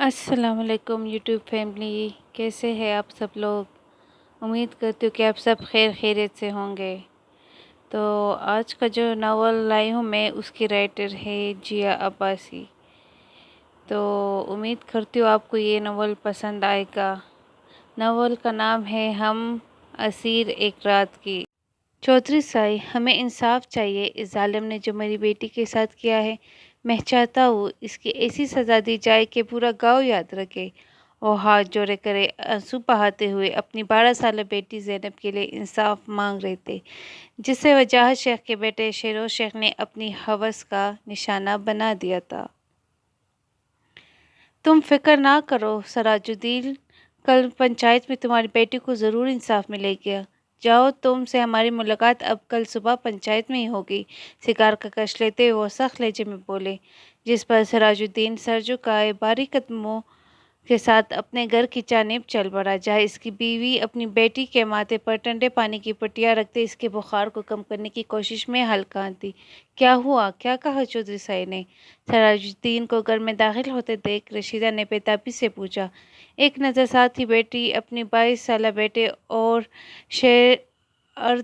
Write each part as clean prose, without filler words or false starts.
السلام علیکم YouTube family, کیسے ہیں آپ سب لوگ؟ امید کرتی ہوں کہ آپ سب خیر خیریت سے ہوں گے۔ تو آج کا جو ناول لائی ہوں میں، اس کی رائٹر ہے جیا عباسی۔ تو امید کرتی ہوں آپ کو یہ ناول پسند آئے گا۔ ناول کا نام ہے ہم اسیر ایک رات کی۔ چودھری سائی، ہمیں انصاف چاہیے۔ اس ظالم نے جو میری بیٹی کے ساتھ کیا ہے، میں چاہتا ہوں اس کی ایسی سزا دی جائے کہ پورا گاؤں یاد رکھے۔ وہ ہاتھ جوڑے کرے آنسو بہاتے ہوئے اپنی 12 سالہ بیٹی زینب کے لیے انصاف مانگ رہے تھے، جسے وجاہت شیخ کے بیٹے شیروز شیخ نے اپنی ہوس کا نشانہ بنا دیا تھا۔ تم فکر نہ کرو سراج الدین، کل پنچایت میں تمہاری بیٹی کو ضرور انصاف ملے گا۔ جاؤ، تم سے ہماری ملاقات اب کل صبح پنچایت میں ہی ہوگی۔ سگار کا کش لیتے ہوئے وہ سخت لہجے میں بولے، جس پر سراج الدین سر جھکائے باریک قدموں کے ساتھ اپنے گھر کی جانب چل پڑا، جہاں اس کی بیوی اپنی بیٹی کے ماتھے پر ٹھنڈے پانی کی پٹیاں رکھتے اس کے بخار کو کم کرنے کی کوشش میں ہلکان تھی۔ کیا ہوا؟ کیا کہا چودھری سائی نے؟ سراج الدین کو گھر میں داخل ہوتے دیکھ رشیدہ نے بےتابی سے پوچھا۔ ایک نظر ساتھ ہی بیٹی اپنی 22 سالہ بیٹے اور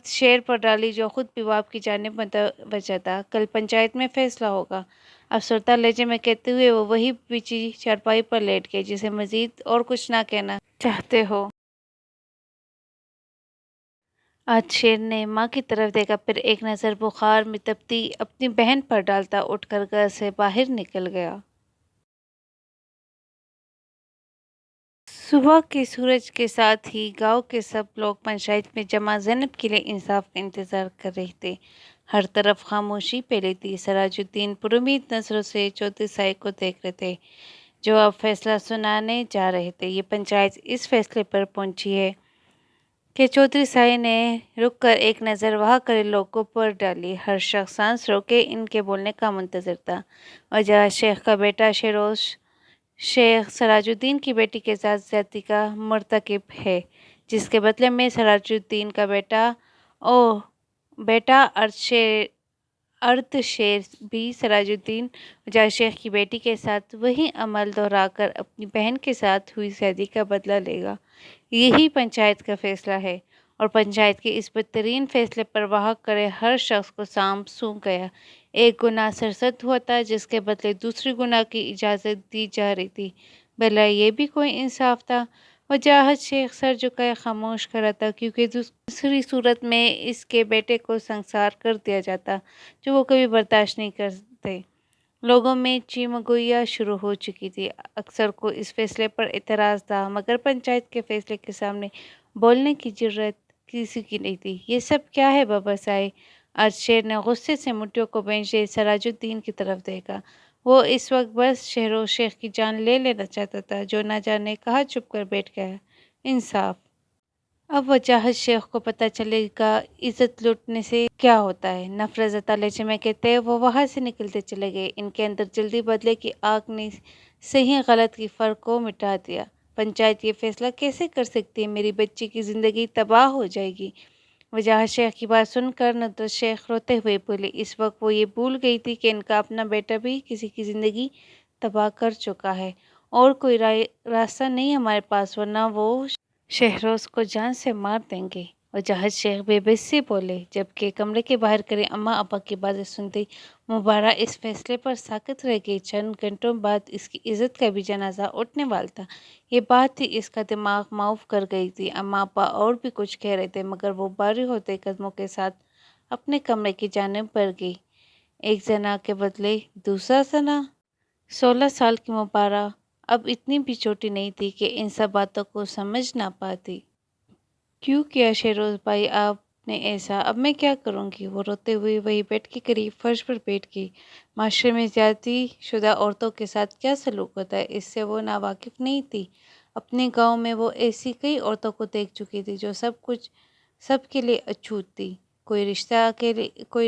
شیر پر ڈالی، جو خود بھی باپ کی جانب متوجہ تھا۔ کل پنچایت میں فیصلہ ہوگا، افسردہ لہجے میں کہتے ہوئے وہ وہی بچھی چارپائی پر لیٹ گئے، جسے مزید اور کچھ نہ کہنا چاہتے ہو۔ آج شیر نے ماں کی طرف دیکھا، پھر ایک نظر بخار میں تپتی اپنی بہن پر ڈالتا اٹھ کر گھر سے باہر نکل گیا۔ صبح کے سورج کے ساتھ ہی گاؤں کے سب لوگ پنچایت میں جمع زینب کے لیے انصاف کا انتظار کر رہے تھے۔ ہر طرف خاموشی پھیلی تھی۔ سراج الدین پرامید نظروں سے چودھری سائی کو دیکھ رہے تھے، جو اب فیصلہ سنانے جا رہے تھے۔ یہ پنچایت اس فیصلے پر پہنچی ہے کہ چودھری سائی نے رک کر ایک نظر وہاں کھڑے لوگوں پر ڈالی۔ ہر شخص سانس روکے ان کے بولنے کا منتظر تھا۔ وجاہت شیخ کا بیٹا شیروز شیخ سراج الدین کی بیٹی کے ساتھ زیادتی کا مرتکب ہے، جس کے بدلے میں سراج الدین کا بیٹا ارد شیر بھی سراج الدین وجاہت شیخ کی بیٹی کے ساتھ وہی عمل دہرا کر اپنی بہن کے ساتھ ہوئی زیادتی کا بدلہ لے گا۔ یہی پنچایت کا فیصلہ ہے، اور پنچایت کے اس بدترین فیصلے پر وہاں کھڑے ہر شخص کو سانپ سونکھ گیا۔ ایک گناہ سرزد ہوا تھا، جس کے بدلے دوسرے گناہ کی اجازت دی جا رہی تھی۔ بھلا یہ بھی کوئی انصاف تھا؟ وجاہت شیخ سر جھکائے خاموش کھڑا تھا، کیونکہ دوسری صورت میں اس کے بیٹے کو سنسار کر دیا جاتا، جو وہ کبھی برداشت نہیں کرتے۔ لوگوں میں چیمگوئیاں شروع ہو چکی تھی۔ اکثر کو اس فیصلے پر اعتراض تھا، مگر پنچایت کے فیصلے کے سامنے بولنے کی جرأت کسی کی نہیں تھی۔ یہ سب کیا ہے بابا سائی؟ آج شیر نے غصے سے مٹھیوں کو بھینجے سراج الدین کی طرف دیکھا۔ وہ اس وقت بس شیروز شیخ کی جان لے لینا چاہتا تھا، جو نہ جانے کہاں چھپ کر بیٹھ گیا۔ انصاف! اب وجاہت شیخ کو پتہ چلے گا عزت لوٹنے سے کیا ہوتا ہے۔ نفرت زدہ لہجے میں کہتے وہ وہاں سے نکلتے چلے گئے۔ ان کے اندر جلدی بدلے کی آگ نے صحیح غلط کی فرق کو مٹا دیا۔ پنچایت یہ فیصلہ کیسے کر سکتی ہے؟ میری بچی کی زندگی تباہ ہو جائے گی۔ وجاہت شیخ کی بات سن کر ندرت شیخ روتے ہوئے بولی۔ اس وقت وہ یہ بھول گئی تھی کہ ان کا اپنا بیٹا بھی کسی کی زندگی تباہ کر چکا ہے، اور کوئی راستہ نہیں ہمارے پاس، ورنہ وہ شہروز کو جان سے مار دیں گے۔ وجاہت شیخ بے بس سے بولے، جبکہ کمرے کے باہر کھڑے اماں ابا کی باتیں سنتے مبارہ اس فیصلے پر ساکت رہ گئی۔ چند گھنٹوں بعد اس کی عزت کا بھی جنازہ اٹھنے والا تھا۔ یہ بات تھی اس کا دماغ معاف کر گئی تھی۔ اماں ابا اور بھی کچھ کہہ رہے تھے، مگر وہ بھاری ہوتے قدموں کے ساتھ اپنے کمرے کی جانب بڑھ گئی۔ ایک زنا کے بدلے دوسرا زنا! 16 سال کی مبارہ اب اتنی بھی چھوٹی نہیں تھی کہ ان سب باتوں کو سمجھ نہ پاتی۔ کیوں کیا شیروز بھائی آپ نے ایسا؟ اب میں کیا کروں گی؟ وہ روتے ہوئے وہی بیڈ کے قریب فرش پر بیٹھ گئی۔ معاشرے میں زیادتی شدہ عورتوں کے ساتھ کیا سلوک ہوتا ہے، اس سے وہ ناواقف نہیں تھی۔ اپنے گاؤں میں وہ ایسی کئی عورتوں کو دیکھ چکی تھی جو سب کے لیے اچھوت تھی۔ کوئی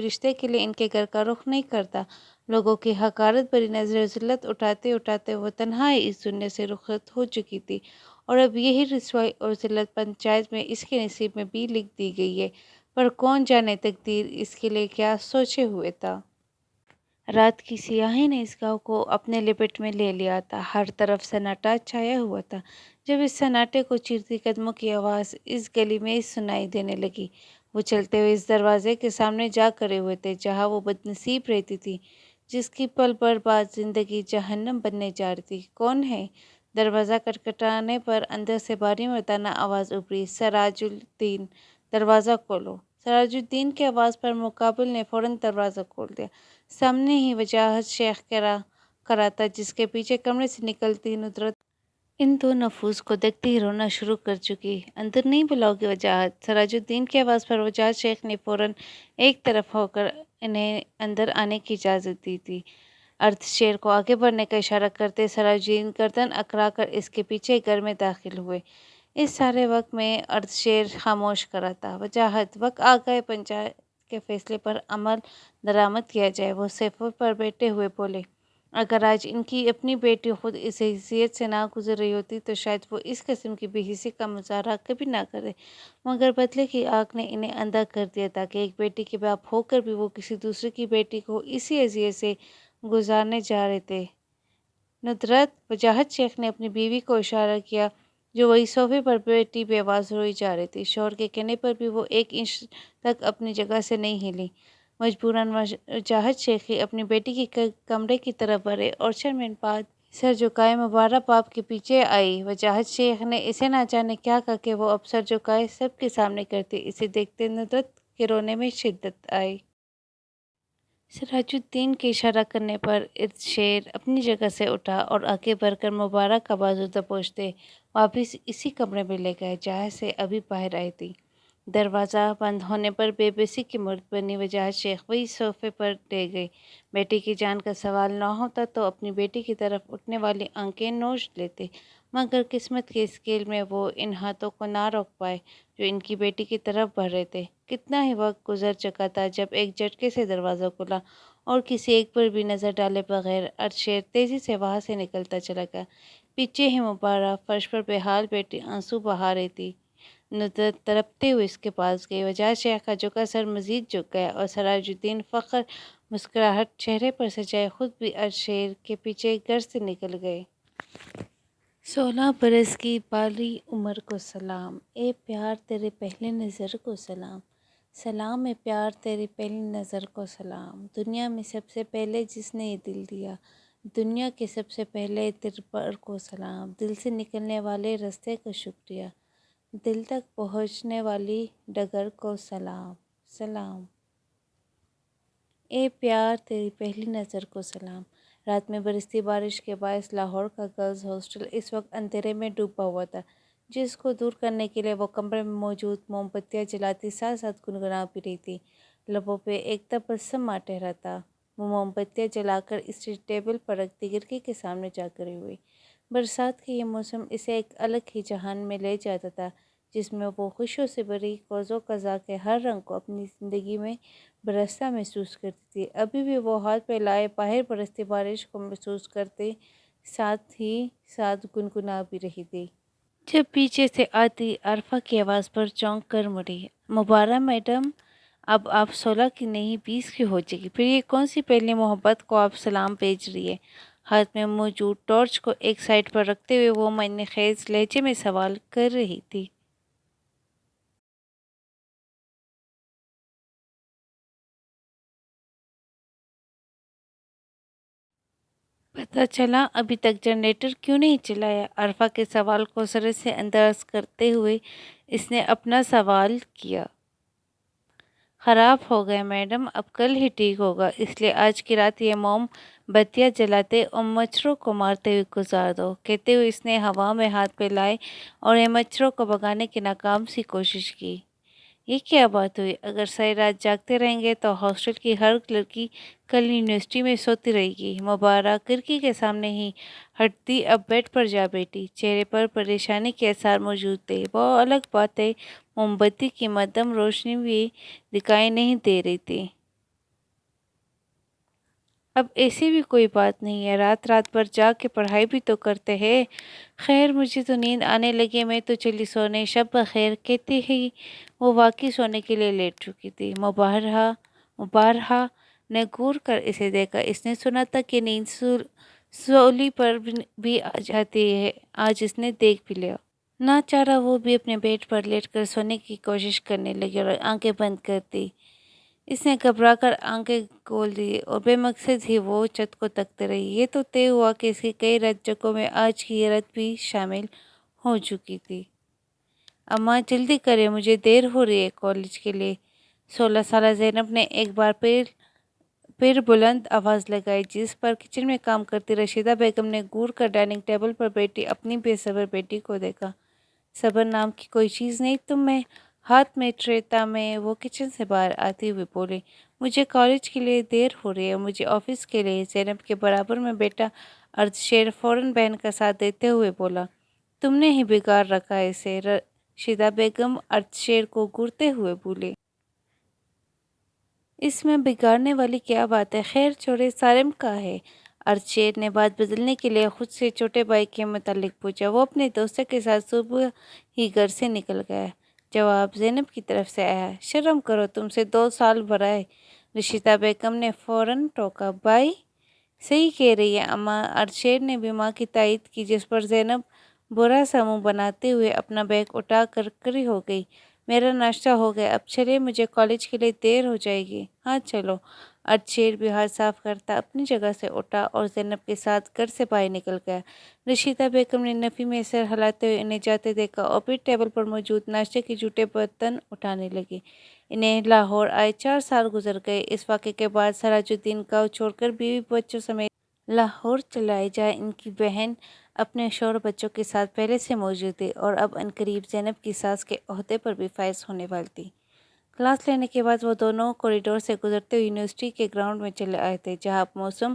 رشتے کے لیے ان کے گھر کا رخ نہیں کرتا۔ لوگوں کی حقارت بھری نظریں ذلت اٹھاتے اٹھاتے وہ تنہائی اس دنیا سے رخصت ہو چکی تھی، اور اب یہی رسوائی اور ذلت پنچایت میں اس کے نصیب میں بھی لکھ دی گئی ہے۔ پر کون جانے تقدیر اس کے لیے کیا سوچے ہوئے تھا۔ رات کی سیاہی نے اس گاؤں کو اپنے لپٹ میں لے لیا تھا، ہر طرف سناٹا چھایا ہوا تھا۔ جب اس سناٹے کو چیرتی قدموں کی آواز اس گلی میں سنائی دینے لگی، وہ چلتے ہوئے اس دروازے کے سامنے جا کھڑے ہوئے تھے جہاں وہ بدنصیب رہتی تھی، جس کی پل بھر بعد زندگی جہنم بننے جا رہی تھی۔ کون ہے؟ دروازہ کھٹکھٹانے پر اندر سے بھاری مردانہ آواز ابھری، سراج الدین، دروازہ کھولو۔ سراج الدین کی آواز پر مقابل نے فوراً دروازہ کھول دیا۔ سامنے ہی وجاہت شیخ کھڑا تھا، جس کے پیچھے کمرے سے نکلتی ندرت ان دو نفوس کو دیکھتے ہی رونا شروع کر چکی۔ اندر نہیں بلاؤ گے وجاہت؟ سراج الدین کی آواز پر وجاہت شیخ نے فوراً ایک طرف ہو کر انہیں اندر آنے کی اجازت دی تھی۔ ارد شیر کو آگے بڑھنے کا اشارہ کرتے سراج الدین گردن اکڑا کر اس کے پیچھے گھر میں داخل ہوئے۔ اس سارے وقت میں ارد شیر خاموش کھڑا تھا۔ وجاہت، وقت آ گئے پنچایت کے فیصلے پر عمل درآمد کیا جائے۔ وہ صفے پر بیٹھے ہوئے بولے، اگر آج ان کی اپنی بیٹی خود اس حیثیت سے نہ گزر رہی ہوتی تو شاید وہ اس قسم کی بے حسی کا مظاہرہ کبھی نہ کرے، مگر بدلے کی آگ نے انہیں اندھا کر دیا تھا کہ ایک بیٹی کے باپ ہو کر بھی وہ کسی دوسرے کی بیٹی کو اسی اذیت سے گزارنے جا رہے تھے۔ ندرت، وجاہت شیخ نے اپنی بیوی کو اشارہ کیا جو وہی صوفے پر بیٹھی بے آواز روئی جا رہی تھی۔ شوہر کے کہنے پر بھی وہ ایک انچ تک اپنی جگہ سے نہیں ہلی۔ مجبوراً وجاہت شیخ ہی اپنی بیٹی کے کمرے کی طرف بڑھے اور شرمندہ سر جھکائے مبارک باپ کے پیچھے آئی۔ وجاہت شیخ نے اسے نہ جانے کیا کہا کہ وہ اب سر جھکائے سب کے سامنے کرتی۔ اسے دیکھتے ندرت کے رونے میں شدت آئی۔ سراج الدین کے اشارہ کرنے پر ارد شیر اپنی جگہ سے اٹھا اور آگے بڑھ کر مبارک کا بازو دبوچتے واپس اسی کمرے میں لے گئے جہاں سے ابھی باہر آئی تھی۔ دروازہ بند ہونے پر بے بسی کی مورت بنی وجاہت شیخ وہی صوفے پر ٹہ گئی۔ بیٹی کی جان کا سوال نہ ہوتا تو اپنی بیٹی کی طرف اٹھنے والی آنکھیں نوچ لیتے، مگر قسمت کے اسکیل میں وہ ان ہاتھوں کو نہ روک پائے جو ان کی بیٹی کی طرف بڑھ رہے تھے۔ کتنا ہی وقت گزر چکا تھا جب ایک جھٹکے سے دروازہ کھلا اور کسی ایک پر بھی نظر ڈالے بغیر ارد شیر تیزی سے وہاں سے نکلتا چلا گیا۔ پیچھے ہی مبارک فرش پر بے حال بیٹی آنسو بہا رہی تھی۔ ندرت تڑپتے ہوئے اس کے پاس گئی۔ وجاہت شیخ کا جھکا سر مزید جھک گیا اور سراج الدین فخر مسکراہٹ چہرے پر سجائے خود بھی ارد شیر کے پیچھے گھر سے نکل گئے۔ 16 برس کی بالی عمر کو سلام، اے پیار تیرے پہلے نظر کو سلام، سلام اے پیار تیری پہلی نظر کو سلام، دنیا میں سب سے پہلے جس نے یہ دل دیا، دنیا کے سب سے پہلے دلبر کو سلام، دل سے نکلنے والے رستے کو شکریہ، دل تک پہنچنے والی ڈگر کو سلام، سلام اے پیار تیری پہلی نظر کو سلام۔ رات میں برستی بارش کے باعث لاہور کا گرلز ہاسٹل اس وقت اندھیرے میں ڈوبا ہوا تھا، جس کو دور کرنے کے لیے وہ کمرے میں موجود موم بتیاں جلاتی ساتھ ساتھ گنگنا بھی رہی تھی۔ لبوں پہ ایک تبسم آ ٹھہرا تھا۔ وہ موم بتیاں جلا کر اسے ٹیبل پر رکھتی کھڑکی کے سامنے جا کھڑی ہوئی۔ برسات کا یہ موسم اسے ایک الگ ہی جہان میں لے جاتا تھا، جس میں وہ خوشیوں سے بھری کوس و قزح کے ہر رنگ کو اپنی زندگی میں برستا محسوس کرتی تھی۔ ابھی بھی وہ ہاتھ پہ لائے باہر برستی بارش کو محسوس کرتے ساتھ ہی ساتھ گنگنا بھی رہی تھی۔ جب پیچھے سے آتی عارفہ کی آواز پر چونک کر مڑی، مبارک میڈم، اب آپ 16 کی نہیں 20 کی ہو چکی، پھر یہ کون سی پہلی محبت کو آپ سلام بھیج رہی ہے؟ ہاتھ میں موجود ٹارچ کو ایک سائیڈ پر رکھتے ہوئے وہ معنی خیز لہجے میں سوال کر رہی تھی۔ پتہ چلا ابھی تک جنریٹر کیوں نہیں چلایا؟ عارفہ کے سوال کو سرے سے انداز کرتے ہوئے اس نے اپنا سوال کیا۔ خراب ہو گیا میڈم، اب کل ہی ٹھیک ہوگا، اس لیے آج کی رات یہ موم بتیاں جلاتے اور مچھروں کو مارتے ہوئے گزار دو، کہتے ہوئے اس نے ہوا میں ہاتھ پھیلائے اور ان مچھروں کو بھگانے کی ناکام سی کوشش کی۔ یہ کیا بات ہوئی؟ اگر ساری رات جاگتے رہیں گے تو ہاسٹل کی ہر لڑکی کل یونیورسٹی میں سوتی رہے گی۔ مبارک کھڑکی کے سامنے ہی ہٹتی اب بیڈ پر جا بیٹھی، چہرے پر پریشانی کے آثار موجود تھے۔ وہ الگ بات ہے موم بتی کی مدھم روشنی بھی دکھائی نہیں دے رہی تھی۔ اب ایسی بھی کوئی بات نہیں ہے، رات رات بھر جاگ کے پڑھائی بھی تو کرتے ہیں۔ خیر مجھے تو نیند آنے لگی، میں تو چلی سونے، شب بخیر، کہتے ہی وہ واقعی سونے کے لیے لیٹ چکی تھی۔ مبارک نے گور کر اسے دیکھا۔ اس نے سنا تھا کہ نیند سولی پر بھی آ جاتی ہے، آج اس نے دیکھ بھی لیا۔ نہ چارہ وہ بھی اپنے بیڈ پر لیٹ کر سونے کی کوشش کرنے لگی اور آنکھیں بند کر دی۔ اس نے گھبرا کر آنکھیں کھول دی اور بے مقصد ہی وہ چھت کو تکتے رہی۔ یہ تو طے ہوا کہ اس کی کئی رات جگہوں میں آج کی یہ رات بھی شامل ہو چکی تھی۔ اماں جلدی کریں، مجھے دیر ہو رہی ہے کالج کے لیے۔ 16 سالہ زینب نے ایک بار پھر بلند آواز لگائی، جس پر کچن میں کام کرتی رشیدہ بیگم نے گور کر ڈائننگ ٹیبل پر بیٹھی اپنی بے صبر بیٹی کو دیکھا۔ صبر نام کی کوئی چیز نہیں تم میں؟ ہاتھ میں ٹرے تھامے وہ کچن سے باہر آتے ہوئے بولے۔ مجھے کالج کے لیے دیر ہو رہی ہے، مجھے آفس کے لیے۔ زینب کے برابر میں بیٹا ارضشیر فوراً بہن کا ساتھ دیتے ہوئے بولا۔ تم نے ہی بگاڑ رکھا ہے اسے، رشیدہ بیگم ارضشیر کو گھورتے ہوئے بولے۔ اس میں بگاڑنے والی کیا بات ہے؟ خیر چھوڑے، سالم کہاں ہے؟ ارضشیر نے بات بدلنے کے لیے خود سے چھوٹے بھائی کے متعلق پوچھا۔ وہ اپنے دوستوں کے ساتھ صبح ہی گھر سے نکل گیا۔ جواب زینب کی طرف سے آیا۔ شرم کرو، تم سے 2 سال بڑا ہے۔ رشیدہ بیگم نے فوراً ٹوکا۔ بھائی صحیح کہہ رہی ہے اماں۔ ارضشیر نے بھی ماں کی تائید کی، جس پر زینب برا سا منہ بناتے ہوئے اپنا بیگ اٹھا کر کھڑی ہو گئی۔ میرا ناشتہ ہو گیا، اب چلے، مجھے کالج کے لیے دیر ہو جائے گی۔ ہاں چلو۔ ارضشیر بھی ہاتھ صاف کرتا اپنی جگہ سے اٹھا اور زینب کے ساتھ گھر سے باہر نکل گیا۔ رشیدہ بیگم نے نفی میں سر ہلاتے ہوئے انہیں جاتے دیکھا اور پھر ٹیبل پر موجود ناشتے کے جھوٹے برتن اٹھانے لگی۔ انہیں لاہور آئے 4 سال گزر گئے۔ اس واقعے کے بعد سراج الدین گاؤں چھوڑ کر بیوی بچوں سمیت لاہور چلے آئے، جہاں ان کی بہن اپنے شوہر بچوں کے ساتھ پہلے سے موجود تھی اور اب عنقریب زینب کی ساس کے عہدے پر بھی فائز ہونے والی تھی۔ کلاس لینے کے بعد وہ دونوں کوریڈور سے گزرتے ہوئے یونیورسٹی کے گراؤنڈ میں چلے آئے تھے، جہاں اب موسم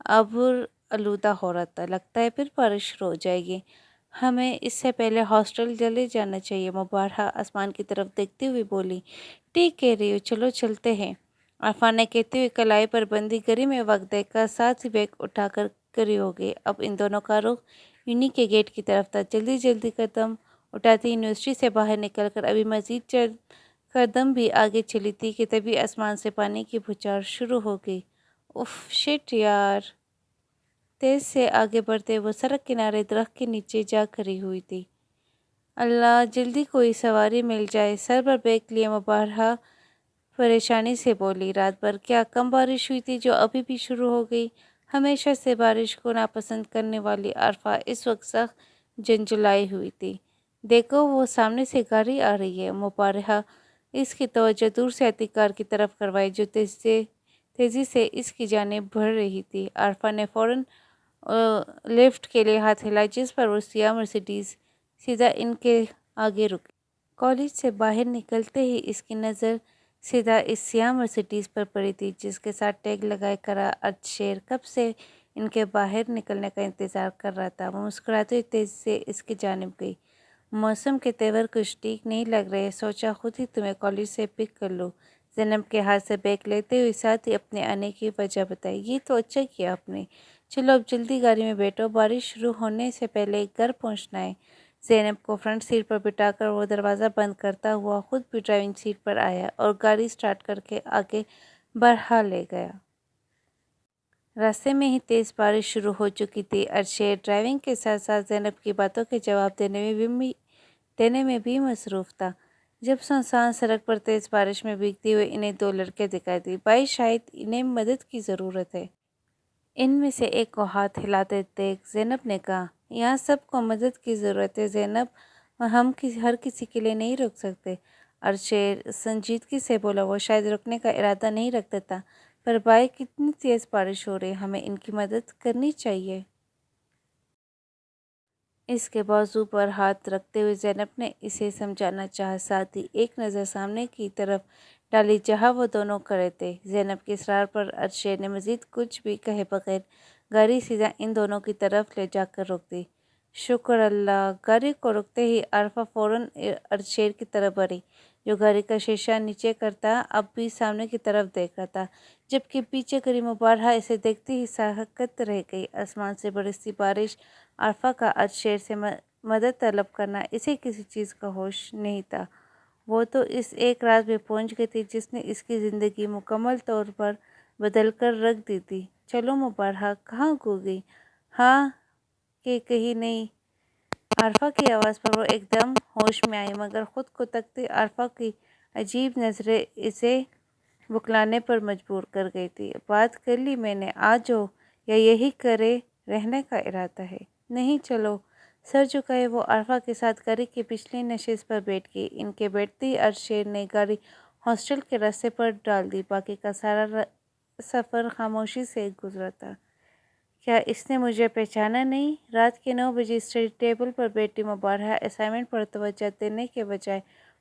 ابر آلودہ ہو رہا تھا۔ لگتا ہے پھر بارش شروع ہو جائے گی، ہمیں اس سے پہلے ہاسٹل چلے جانا چاہیے، مبارہہ آسمان کی طرف دیکھتے ہوئے بولی۔ ٹھیک کہہ رہی ہو، چلو چلتے ہیں، عرفان نے کہتے ہوئے کلائی پر بندی گھڑی میں وقت دیکھا، ساتھ ہی بیگ اٹھا کر کھڑی ہو گئی۔ اب ان دونوں کا رخ یونی کے گیٹ کی طرف تھا۔ جلدی جلدی قدم اٹھاتی یونیورسٹی سے باہر نکل کر ابھی مزید چند قدم بھی آگے چلی تھی کہ تبھی آسمان سے پانی کی بھوچار شروع ہو گئی۔ اف شٹ یار! تیز سے آگے بڑھتے وہ سڑک کنارے درخت کے نیچے جا کھڑی ہوئی تھی۔ اللہ جلدی کوئی سواری مل جائے، سر پر بیگ لیے مبارہہ پریشانی سے بولی۔ رات بھر کیا کم بارش ہوئی تھی جو ابھی بھی شروع ہو گئی؟ ہمیشہ سے بارش کو ناپسند کرنے والی عارفہ اس وقت سخت جھنجھلائی ہوئی تھی۔ دیکھو وہ سامنے سے گاڑی آ رہی ہے۔ مبارہہ اس کی توجہ دور سے آتی کار کی طرف کروائی جو تیزی سے اس کی جانب بڑھ رہی تھی۔ عارفہ نے فوراً لفٹ کے لیے ہاتھ ہلایا، جس پر وہ سیاہ مرسیڈیز سیدھا ان کے آگے رکی۔ کالج سے باہر نکلتے ہی اس کی نظر سیدھا اس سیاہ مرسیڈیز پر پڑی تھی، جس کے ساتھ ٹیگ لگائے کھڑا ارضشیر کب سے ان کے باہر نکلنے کا انتظار کر رہا تھا۔ وہ مسکراتے ہوئے تیزی سے اس کی جانب گئی۔ موسم کے تیور کچھ ٹھیک نہیں لگ رہے، سوچا خود ہی تمہیں کالج سے پک کر لوں۔ زینب کے ہاتھ سے بیگ لیتے ہوئے ساتھ ہی اپنے آنے کی وجہ بتائی۔ یہ تو اچھا کیا آپ نے، چلو اب جلدی گاڑی میں بیٹھو، بارش شروع ہونے سے پہلے گھر پہنچنا ہے۔ زینب کو فرنٹ سیٹ پر بٹھا کر وہ دروازہ بند کرتا ہوا خود بھی ڈرائیونگ سیٹ پر آیا اور گاڑی سٹارٹ کر کے آگے بڑھا لے گیا۔ راستے میں ہی تیز بارش شروع ہو چکی تھی۔ ارضشیر ڈرائیونگ کے ساتھ ساتھ زینب کی باتوں کے جواب دینے میں بھی مصروف تھا، جب سنسان سڑک پر تیز بارش میں بھیگتے ہوئے انہیں 2 لڑکے دکھائی دیے۔ بھائی شاید انہیں مدد کی ضرورت ہے۔ ان میں سے ایک کو ہاتھ ہلاتے دیکھ زینب نے کہا۔ یہاں سب کو مدد کی ضرورت ہے زینب، ہم ہر کسی کے لیے نہیں رک سکتے۔ ارضشیر سنجیدگی سے بولا۔ وہ شاید رکنے کا ارادہ نہیں رکھتا تھا، پر بھائی کتنی تیز بارش ہو رہی ہے، ہمیں ان کی مدد کرنی چاہیے۔ اس کے بازو پر ہاتھ رکھتے ہوئے زینب نے اسے سمجھانا چاہا، ساتھ ہی ایک نظر سامنے کی طرف ڈالی جہاں وہ دونوں کھڑے تھے۔ زینب کے اصرار پر ارضشیر نے مزید کچھ بھی کہے بغیر گاڑی سیدھا ان دونوں کی طرف لے جا کر روک دی۔ شکر اللہ! گاڑی کو روکتے ہی عارفہ فوراً ارضشیر کی طرف بڑھی، جو گاڑی کا شیشہ نیچے کرتا اب بھی سامنے کی طرف دیکھ رہا تھا، جبکہ پیچھے کھڑی مبارہہ اسے دیکھتے ہی ساکت رہ گئی۔ آسمان سے برستی بارش، عارفہ کا ارضشیر سے مدد طلب کرنا، اسے کسی چیز کا ہوش نہیں تھا۔ وہ تو اس ایک راز میں پہنچ گئی تھی جس نے اس کی زندگی مکمل طور پر بدل کر رکھ دی تھی۔ چلو مبارہہ کہاں گو گئی؟ ہاں کہ کہیں نہیں۔ عارفہ کی آواز پر وہ ایک دم ہوش میں آئی، مگر خود کو تکتی عارفہ کی عجیب نظریں اسے بکلانے پر مجبور کر گئی تھی۔ بات کر لی میں نے، آ جاؤ، یا یہی کرے رہنے کا ارادہ ہے؟ نہیں، چلو۔ سر جھکائے وہ عارفہ کے ساتھ گاڑی کی پچھلی نشست پر بیٹھ گئی۔ ان کے بیٹھتے ہی ارشد نے گاڑی ہاسٹل کے راستے پر ڈال دی۔ باقی کا سارا سفر خاموشی سے گزرا تھا۔ کیا اس نے مجھے پہچانا نہیں؟ رات کے 9 بجے اسٹڈی ٹیبل پر بیٹھی مبارہہ اسائنمنٹ پر توجہ دینے کے بجائے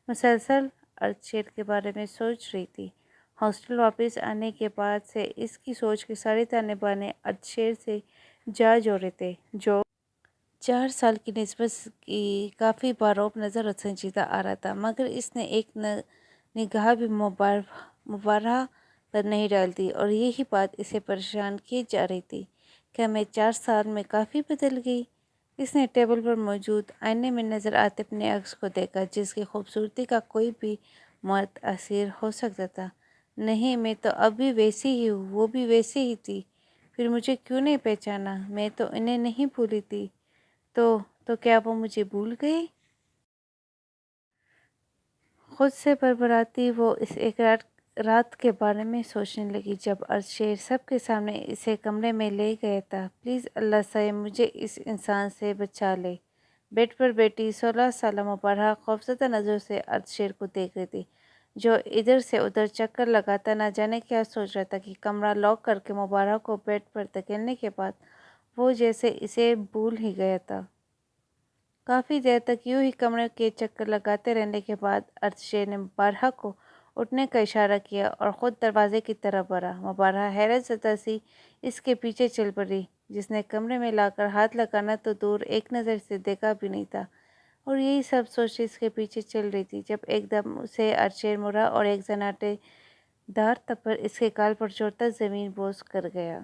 مسلسل ارشد کے بارے میں سوچ رہی تھی۔ ہاسٹل واپس آنے کے بعد سے اس کی سوچ کے سارے تانے بانے ارشد سے جا جوڑے تھے، جو 4 سال کی نسبت کی کافی باروب نظر اور سنجیدہ آ رہا تھا، مگر اس نے ایک نگاہ بھی مبارہہ پر نہیں ڈال دی، اور یہی بات اسے پریشان کی جا رہی تھی۔ کیا میں 4 سال میں کافی بدل گئی؟ اس نے ٹیبل پر موجود آئینے میں نظر آتے اپنے عکس کو دیکھا، جس کی خوبصورتی کا کوئی بھی متاثر ہو سکتا تھا۔ نہیں، میں تو اب بھی ویسی ہی ہوں، وہ بھی ویسی ہی تھی۔ پھر مجھے کیوں نہیں پہچانا؟ میں تو انہیں نہیں بھولی تھی۔ تو کیا وہ مجھے بھول گئے؟ خود سے بڑبڑاتی وہ اس ایک رات کے بارے میں سوچنے لگی جب ارشد سب کے سامنے اسے کمرے میں لے گیا تھا۔ پلیز اللہ سے مجھے اس انسان سے بچا لے۔ بیڈ پر بیٹھی 16 سالہ مبارہہ خوفزدہ نظروں سے ارشد کو دیکھ رہی تھی، جو ادھر سے ادھر چکر لگاتا نہ جانے کیا سوچ رہا تھا کہ کمرہ لاک کر کے مبارہہ کو بیڈ پر دھکیلنے کے بعد وہ جیسے اسے بھول ہی گیا تھا۔ کافی دیر تک یوں ہی کمرے کے چکر لگاتے رہنے کے بعد ارشد نے مبارہہ کو اٹھنے کا اشارہ کیا اور خود دروازے کی طرف بڑھا۔ مبارہہ حیرت زدہ سی اس کے پیچھے چل پڑی، جس نے کمرے میں لا کر ہاتھ لگانا تو دور ایک نظر سے دیکھا بھی نہیں تھا، اور یہی سب سوچ اس کے پیچھے چل رہی تھی جب ایک دم سے ارشد مڑا اور ایک سناٹے دار تھپڑ اس کے گال پر چھوڑتا زمین بوس کر گیا۔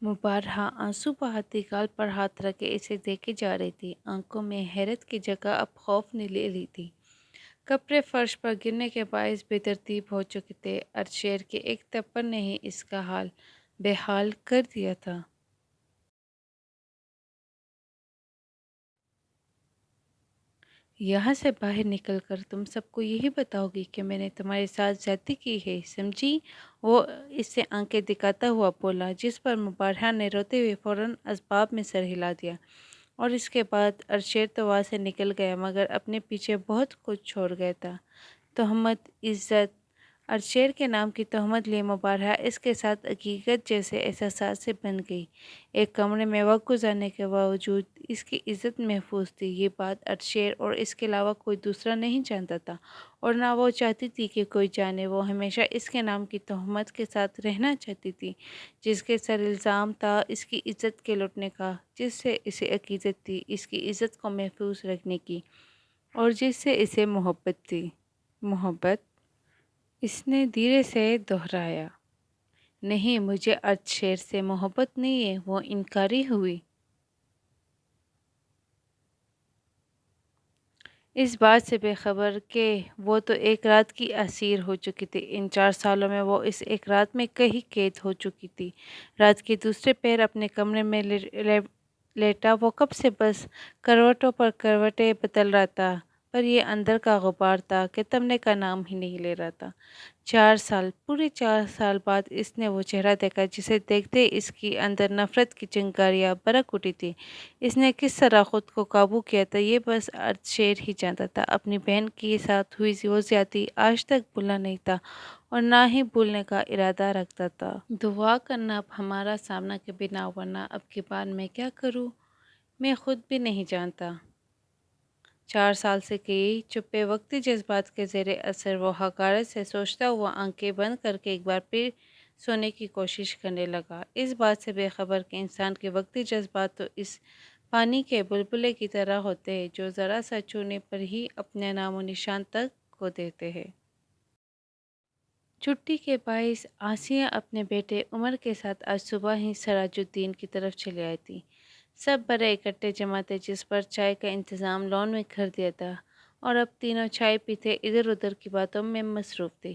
مبارہہ آنسو بہاتی گال پر ہاتھ رکھے اسے دیکھے جا رہی تھی۔ آنکھوں میں حیرت کی جگہ اب خوف نے لے لی تھی۔ کپڑے فرش پر گرنے کے باعث بے ترتیب ہو چکے تھے۔ ارشد کے ایک تھپڑ نے ہی اس کا حال بے حال کر دیا تھا۔ یہاں سے باہر نکل کر تم سب کو یہی بتاؤ گی کہ میں نے تمہارے ساتھ زیادتی کی ہے، سمجھی؟ وہ اس سے آنکھیں دکھاتا ہوا بولا، جس پر مبارہہ نے روتے ہوئے فوراً اسباب میں سر ہلا دیا، اور اس کے بعد ارشد تو وہاں سے نکل گیا مگر اپنے پیچھے بہت کچھ چھوڑ گیا تھا۔ تہمت، عزت، ارشد کے نام کی تہمت لیے مبارہہ اس کے ساتھ حقیقت جیسے احساسات سے بن گئی۔ ایک کمرے میں وقت گزارنے کے باوجود اس کی عزت محفوظ تھی، یہ بات ارشد اور اس کے علاوہ کوئی دوسرا نہیں جانتا تھا، اور نہ وہ چاہتی تھی کہ کوئی جانے۔ وہ ہمیشہ اس کے نام کی تہمت کے ساتھ رہنا چاہتی تھی، جس کے سر الزام تھا اس کی عزت کے لوٹنے کا، جس سے اسے عقیدت تھی اس کی عزت کو محفوظ رکھنے کی، اور جس سے اسے محبت تھی۔ محبت؟ اس نے دھیرے سے دہرایا۔ نہیں، مجھے ارشد سے محبت نہیں ہے، وہ انکاری ہوئی۔ اس بات سے بے خبر کہ وہ تو ایک رات کی اسیر ہو چکی تھی۔ ان 4 سالوں میں وہ اس ایک رات میں کہیں قید ہو چکی تھی۔ رات کے دوسرے پہر اپنے کمرے میں لیٹا وہ کب سے بس کروٹوں پر کروٹیں بدل رہا تھا، پر یہ اندر کا غبار تھا کہ تھمنے کا نام ہی نہیں لے رہا تھا۔ 4 سال، پورے 4 سال بعد اس نے وہ چہرہ دیکھا جسے دیکھتے اس کی اندر نفرت کی چنگاریاں بھڑک اٹھی تھی۔ اس نے کس طرح خود کو قابو کیا تھا یہ بس ارشد ہی جانتا تھا۔ اپنی بہن کے ساتھ ہوئی وہ زیادتی آج تک بھولا نہیں تھا، اور نہ ہی بھولنے کا ارادہ رکھتا تھا۔ دعا کرنا اب ہمارا سامنا کبھی نہ، ورنہ اب کی بار میں کیا کروں میں خود بھی نہیں جانتا۔ 4 سال سے کئی چھپے وقتی جذبات کے زیر اثر وہ حقارت سے سوچتا ہوا آنکھیں بند کر کے ایک بار پھر سونے کی کوشش کرنے لگا، اس بات سے بے خبر کہ انسان کے وقتی جذبات تو اس پانی کے بلبلے کی طرح ہوتے ہیں جو ذرا سا چھونے پر ہی اپنے نام و نشان تک کھو دیتے ہیں۔ چھٹی کے باعث آسیہ اپنے بیٹے عمر کے ساتھ آج صبح ہی سراج الدین کی طرف چلی آئی تھی۔ سب بڑے اکٹھے جمع تھے، جس پر چائے کا انتظام لون میں کر دیا تھا، اور اب تینوں چائے پیتے ادھر ادھر کی باتوں میں مصروف تھے۔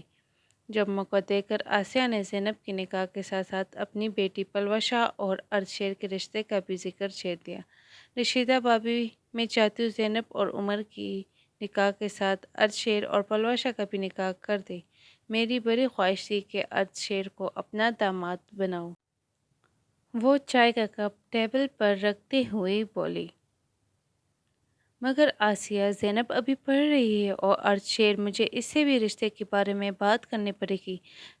جب موقع دے کر آسیہ نے زینب کے نکاح کے ساتھ ساتھ اپنی بیٹی پلوشہ اور ارشیر کے رشتے کا بھی ذکر چھیڑ دیا۔ رشیدہ بابی، میں چاہتی ہوں زینب اور عمر کی نکاح کے ساتھ ارشیر اور پلوشہ کا بھی نکاح کر دے۔ میری بڑی خواہش تھی کہ ارشیر کو اپنا داماد بناؤں۔ وہ چائے کا کپ ٹیبل پر رکھتے ہوئے بولی۔ مگر آسیہ، زینب ابھی پڑھ رہی ہے اور ارشیر، مجھے اس سے بھی رشتے کے بارے میں بات کرنی پڑے گی،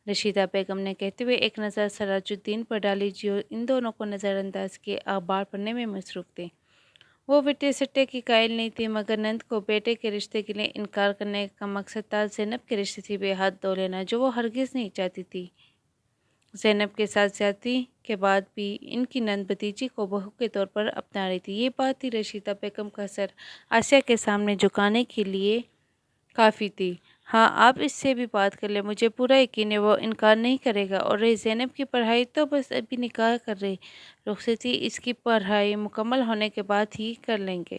رشیدہ بیگم نے کہتے ہوئے ایک نظر سراج الدین پر ڈالی جو ان دونوں کو نظر انداز کیے اخبار پڑھنے میں مصروف تھے۔ وہ وٹے سٹے کی قائل نہیں تھی، مگر نند کو بیٹے کے رشتے کے لیے انکار کرنے کا مقصد تھا زینب کے رشتے سے بے ہاتھ دھو لینا، جو وہ ہرگز نہیں چاہتی تھی۔ زینب کے ساتھ زیادتی کے بعد بھی ان کی نند بھتیجی کو بہو کے طور پر اپنا رہی تھی، یہ بات ہی رشیدہ بیگم کا سر آسیہ کے سامنے جھکانے کے لیے کافی تھی۔ ہاں، آپ اس سے بھی بات کر لیں، مجھے پورا یقین ہے وہ انکار نہیں کرے گا۔ اور رہی زینب کی پڑھائی، تو بس ابھی نکاح کر رہی، رخصتی اس کی پڑھائی مکمل ہونے کے بعد ہی کر لیں گے۔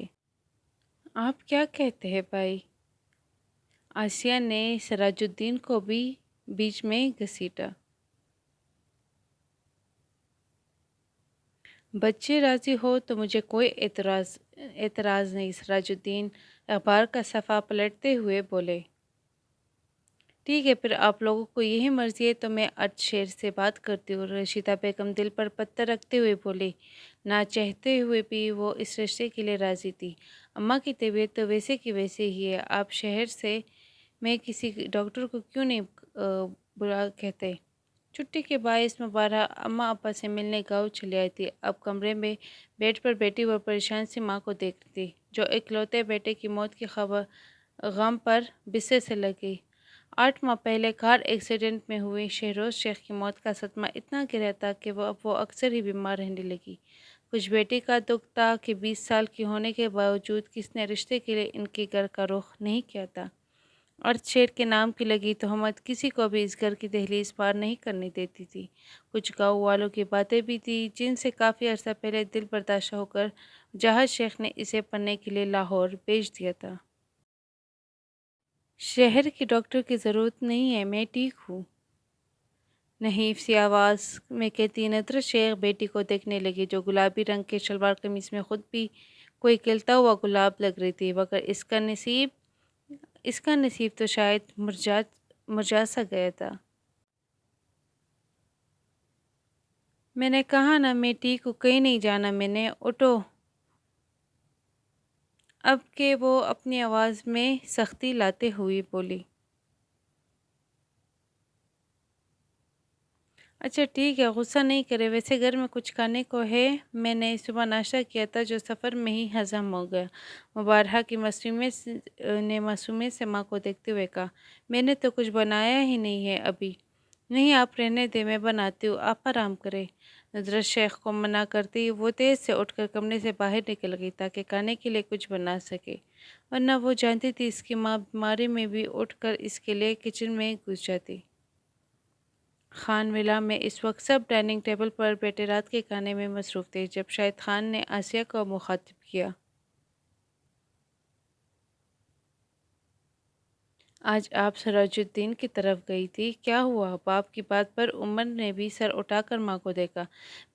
آپ کیا کہتے ہیں بھائی؟ آسیہ نے سراج الدین کو بھی بیچ میں گھسیٹا۔ بچے راضی ہو تو مجھے کوئی اعتراض نہیں، سراج الدین اخبار کا صفحہ پلٹتے ہوئے بولے۔ ٹھیک ہے، پھر آپ لوگوں کو یہی مرضی ہے تو میں ارشیر سے بات کرتی ہوں، رشیدہ بیگم دل پر پتھر رکھتے ہوئے بولی۔ نہ چاہتے ہوئے بھی وہ اس رشتے کے لیے راضی تھی۔ اماں کی طبیعت تو ویسے کی ویسے ہی ہے، آپ شہر سے میں کسی ڈاکٹر کو کیوں نہیں بلا کہتے؟ چھٹی کے باعث مبارہ اماں ابا سے ملنے گاؤں چلی آئی تھی، اب کمرے میں بیڈ پر بیٹھی وہ پریشان سی ماں کو دیکھتی تھی جو اکلوتے بیٹے کی موت کی خبر غم پر بستر سے لگی۔ 8 ماہ پہلے کار ایکسیڈنٹ میں ہوئی شہروز شیخ کی موت کا صدمہ اتنا گہرا تھا کہ وہ اکثر ہی بیمار رہنے لگی۔ کچھ بیٹی کا دکھ تھا کہ 20 سال کی ہونے کے باوجود کس نے رشتے کے لیے ان کے گھر کا رخ نہیں کیا تھا۔ ارشیر کے نام کی لگی تہمت کسی کو بھی اس گھر کی دہلیز پار نہیں کرنے دیتی تھی۔ کچھ گاؤں والوں کی باتیں بھی تھیں جن سے کافی عرصہ پہلے دل برداشتہ ہو کر جہاز شیخ نے اسے پڑھنے کے لیے لاہور بھیج دیا تھا۔ شہر کے ڈاکٹر کی ضرورت نہیں ہے، میں ٹھیک ہوں، نحیف سی آواز میں کہتی ندرت شیخ بیٹی کو دیکھنے لگی جو گلابی رنگ کے شلوار قمیص میں خود بھی کوئی کھلتا ہوا گلاب لگ رہی تھی، مگر اس کا نصیب تو شاید مرجھا سا گیا تھا۔ میں نے کہا نا میں ٹھیک ہوں، کہیں نہیں جانا میں نے، اٹھو۔ اب کہ وہ اپنی آواز میں سختی لاتے ہوئے بولی۔ اچھا ٹھیک ہے، غصہ نہیں کرے، ویسے گھر میں کچھ کھانے کو ہے؟ میں نے صبح ناشتہ کیا تھا جو سفر میں ہی ہضم ہو گیا، مبارہہ کی معصومیت سے ماں کو دیکھتے ہوئے کہا۔ میں نے تو کچھ بنایا ہی نہیں ہے ابھی۔ نہیں، آپ رہنے دیں، میں بناتی ہوں، آپ آرام کریں۔ ندرت شیخ کو منع کرتی وہ تیز سے اٹھ کر کمرے سے باہر نکل گئی تاکہ کھانے کے لیے کچھ بنا سکے، ورنہ وہ جانتی تھی اس کی ماں بیماری میں بھی اٹھ کر اس کے لیے کچن میں گھس جاتی۔ خان ولا میں اس وقت سب ڈائننگ ٹیبل پر بیٹھے رات کے کھانے میں مصروف تھے جب شاہد خان نے آسیہ کو مخاطب کیا۔ آج آپ سراج الدین کی طرف گئی تھی، کیا ہوا؟ باپ کی بات پر عمر نے بھی سر اٹھا کر ماں کو دیکھا۔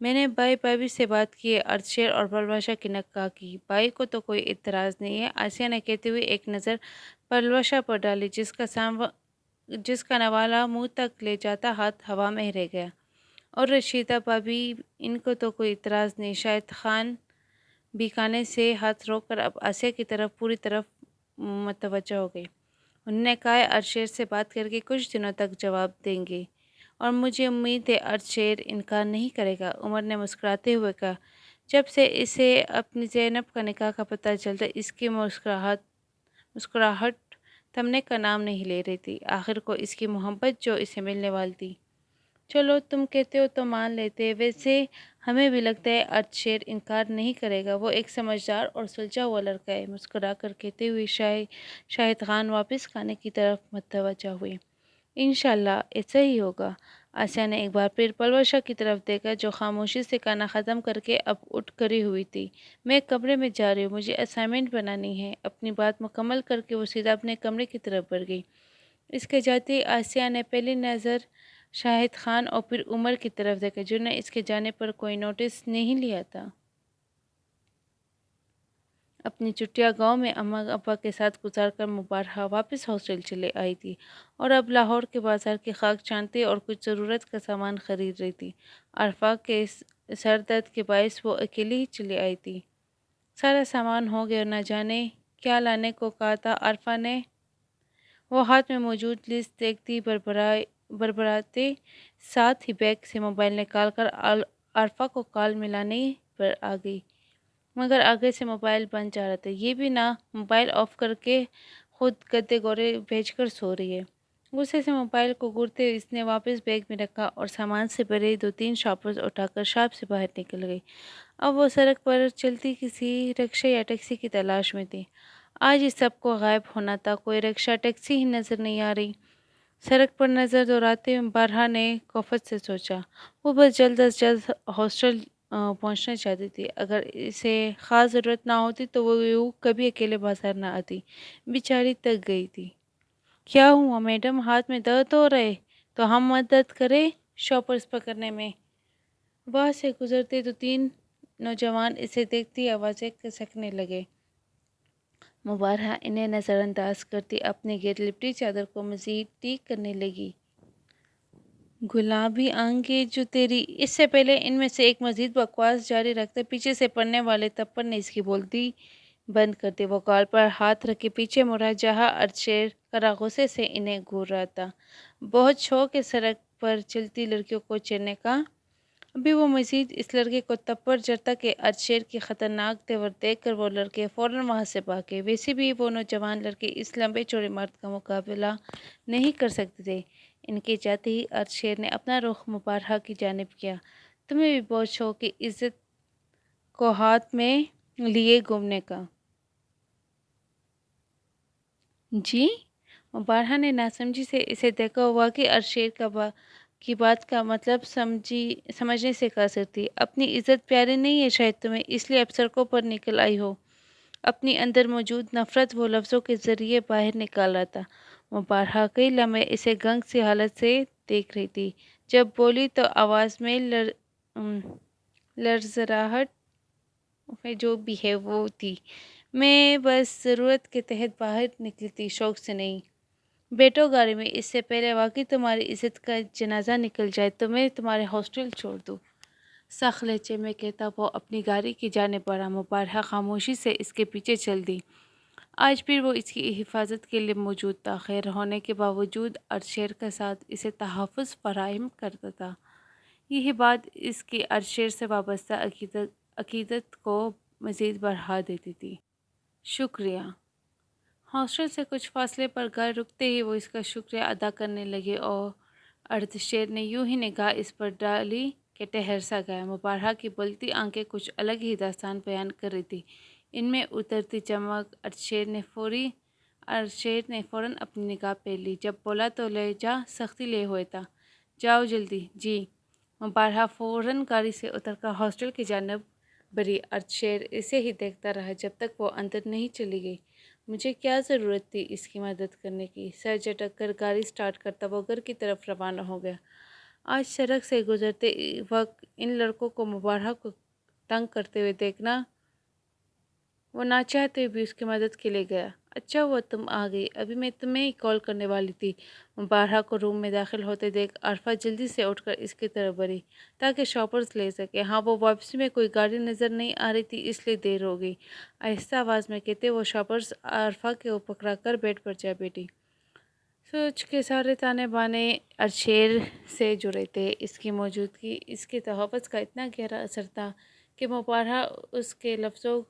میں نے بھائی بھابھی سے بات کی ہے، ارشیر اور پلوشہ کی نکاح کی، بھائی کو تو کوئی اعتراض نہیں ہے، آسیہ نے کہتے ہوئے ایک نظر پلوشہ پر ڈالی جس کا نوالا منہ تک لے جاتا ہاتھ ہوا میں رہ گیا۔ اور رشیدہ بھابی، ان کو تو کوئی اعتراض نہیں۔ شاہد خان بھی کھانے سے ہاتھ روک کر اب آسیہ کی طرف پوری طرف متوجہ ہو گئے۔ انہوں نے کہا ارشیر سے بات کر کے کچھ دنوں تک جواب دیں گے اور مجھے امید ہے ارشیر انکار نہیں کرے گا، عمر نے مسکراتے ہوئے کہا۔ جب سے اسے اپنی زینب کا نکاح کا پتہ چلتا اس کی مسکراہٹ تھمنے کا نام نہیں لے رہی تھی، آخر کو اس کی محبت جو اسے ملنے والی تھی۔ چلو تم کہتے ہو تو مان لیتے، ویسے ہمیں بھی لگتا ہے ارشیر انکار نہیں کرے گا، وہ ایک سمجھدار اور سلجھا ہوا لڑکا ہے، مسکرا کر کہتے ہوئے شاہد خان واپس کھانے کی طرف متوجہ ہوئے۔ انشاءاللہ ایسا ہی ہوگا۔ آسیہ نے ایک بار پھر پلوشہ کی طرف دیکھا جو خاموشی سے کھانا ختم کر کے اب اٹھ کھڑی ہوئی تھی۔ میں کمرے میں جا رہی ہوں، مجھے اسائنمنٹ بنانی ہے۔ اپنی بات مکمل کر کے وہ سیدھا اپنے کمرے کی طرف بڑھ گئی۔ اس کے جاتے ہی آسیہ نے پہلی نظر شاہد خان اور پھر عمر کی طرف دیکھا، جنہوں نے اس کے جانے پر کوئی نوٹس نہیں لیا تھا۔ اپنی چھٹیاں گاؤں میں اماں ابا کے ساتھ گزار کر مبارہہ واپس ہاسٹل چلے آئی تھی اور اب لاہور کے بازار کی خاک چھانتی اور کچھ ضرورت کا سامان خرید رہی تھی۔ عرفہ کے سر درد کے باعث وہ اکیلی ہی چلی آئی تھی۔ سارا سامان ہو گیا اور نہ جانے کیا لانے کو کہا تھا عرفہ نے۔ وہ ہاتھ میں موجود لسٹ دیکھتی بربراتے ساتھ ہی بیگ سے موبائل نکال کر عرفہ کو کال ملانے پر آ گئی، مگر آگے سے موبائل بند جا رہا تھا۔ یہ بھی نہ موبائل آف کر کے خود گدے گورے بھیج کر سو رہی ہے۔ غصے سے موبائل کو گرتے ہوئے اس نے واپس بیگ میں رکھا اور سامان سے بھرے 2-3 شاپرز اٹھا کر شاپ سے باہر نکل گئی۔ اب وہ سڑک پر چلتی کسی رکشے یا ٹیکسی کی تلاش میں تھی۔ آج اس سب کو غائب ہونا تھا، کوئی رکشہ ٹیکسی ہی نظر نہیں آ رہی۔ سڑک پر نظر دوڑاتے ہوئے بارہا نے خفت سے سوچا، وہ بس جلد از جلد ہاسٹل پہنچنا چاہتی تھی۔ اگر اسے خاص ضرورت نہ ہوتی تو وہ یوں کبھی اکیلے بازار نہ آتی۔ بیچاری تک گئی تھی۔ کیا ہوا میڈم، ہاتھ میں درد ہو رہے تو ہم مدد کریں شاپرز پکڑنے میں؟ وہاں سے گزرتے 2-3 نوجوان اسے دیکھتی آوازیں کھسکنے لگے۔ مبارہہ انہیں نظر انداز کرتی اپنی گرد لپٹی چادر کو مزید ٹیک کرنے لگی۔ گلابی آنکھیں جو تیری۔ اس سے پہلے ان میں سے ایک مزید بکواس جاری رکھتا پیچھے سے پڑنے والے تھپڑ نے اس کی بولتی بند کر دی۔ وہ گال پر ہاتھ رکھے پیچھے مڑا جہاں ارشیر کڑا غصے سے انہیں گھور رہا تھا۔ بہت شوق ہے سڑک پر چلتی لڑکیوں کو چھیڑنے کا؟ ابھی وہ مزید اس لڑکے کو تھپڑ جڑتا کہ ارشیر کی خطرناک تیور دیکھ کر وہ لڑکے فوراً وہاں سے بھاگے۔ ویسے بھی وہ نوجوان لڑکے اس لمبے چوڑے مرد کا مقابلہ نہیں کر سکتے تھے۔ ان کے جاتے ہی ارشیر نے اپنا رخ مبارہہ کی جانب کیا۔ تمہیں بھی بہت شوق ہے عزت کو ہاتھ میں لیے گھومنے کا؟ جی؟ مبارہہ نے ناسمجھی سے اسے دیکھا۔ واقعی ارشیر کی بات کا مطلب سمجھنے سے قاصر تھی۔ اپنی عزت پیاری نہیں ہے شاید تمہیں، اس لیے اب سڑکوں پر نکل آئی ہو۔ اپنی اندر موجود نفرت وہ لفظوں کے ذریعے باہر نکال رہا تھا۔ مبارہہ کئی لمحے اسے گنگ سی حالت سے دیکھ رہی تھی۔ جب بولی تو آواز میں لرزراہٹ جو بھی ہے وہ تھی۔ میں بس ضرورت کے تحت باہر نکلی تھی، شوق سے نہیں۔ بیٹھو گاڑی میں، اس سے پہلے واقعی تمہاری عزت کا جنازہ نکل جائے تو میں تمہارے ہاسٹل چھوڑ دوں، سخت لہجے میں کہتا وہ اپنی گاڑی کی جانب بڑھا۔ مبارہہ خاموشی سے اس کے پیچھے چل دی۔ آج پھر وہ اس کی حفاظت کے لیے موجود تھا، خیر ہونے کے باوجود ارشیر کا ساتھ اسے تحفظ فراہم کرتا تھا۔ یہی بات اس کی ارشیر سے وابستہ عقیدت کو مزید بڑھا دیتی تھی۔ شکریہ۔ ہاسٹل سے کچھ فاصلے پر گاڑی رکتے ہی وہ اس کا شکریہ ادا کرنے لگے اور ارشیر نے یوں ہی نگاہ اس پر ڈالی کہ ٹھہر سا گیا۔ مبارہہ کی بلتی آنکھیں کچھ الگ ہی داستان بیان کر رہی تھی، ان میں اترتی چمک۔ ارشیر نے فوراً اپنی نگاہ پھیر لی۔ جب بولا تو لہجہ سختی لیے ہوئے تھا، جاؤ جلدی۔ جی۔ مبارہہ فوراً گاڑی سے اتر کر ہاسٹل کی جانب بڑھی۔ ارشیر اسے ہی دیکھتا رہا جب تک وہ اندر نہیں چلی گئی۔ مجھے کیا ضرورت تھی اس کی مدد کرنے کی؟ سر جھٹک کر گاڑی سٹارٹ کرتا وہ گھر کی طرف روانہ ہو گیا۔ آج سڑک سے گزرتے وقت ان لڑکوں کو مبارہہ کو تنگ کرتے ہوئے دیکھنا، وہ نہ چاہتے ہوئے بھی اس کی مدد کے لیے گیا۔ اچھا ہوا تم آ گئی، ابھی میں تمہیں ہی کال کرنے والی تھی۔ مبارہہ کو روم میں داخل ہوتے دیکھ عرفہ جلدی سے اٹھ کر اس کی طرف بڑھی تاکہ شاپرز لے سکے۔ ہاں، وہ واپسی میں کوئی گاڑی نظر نہیں آ رہی تھی اس لیے دیر ہو گئی، آہستہ آواز میں کہتے وہ شاپرز عرفہ کو پکڑا کر بیڈ پر جا بیٹھی۔ سوچ کے سارے تانے بانے ارشیر سے جڑے تھے۔ اس کی موجودگی اس کے تحفظ کا اتنا گہرا اثر تھا کہ مبارہہ اس کے لفظوں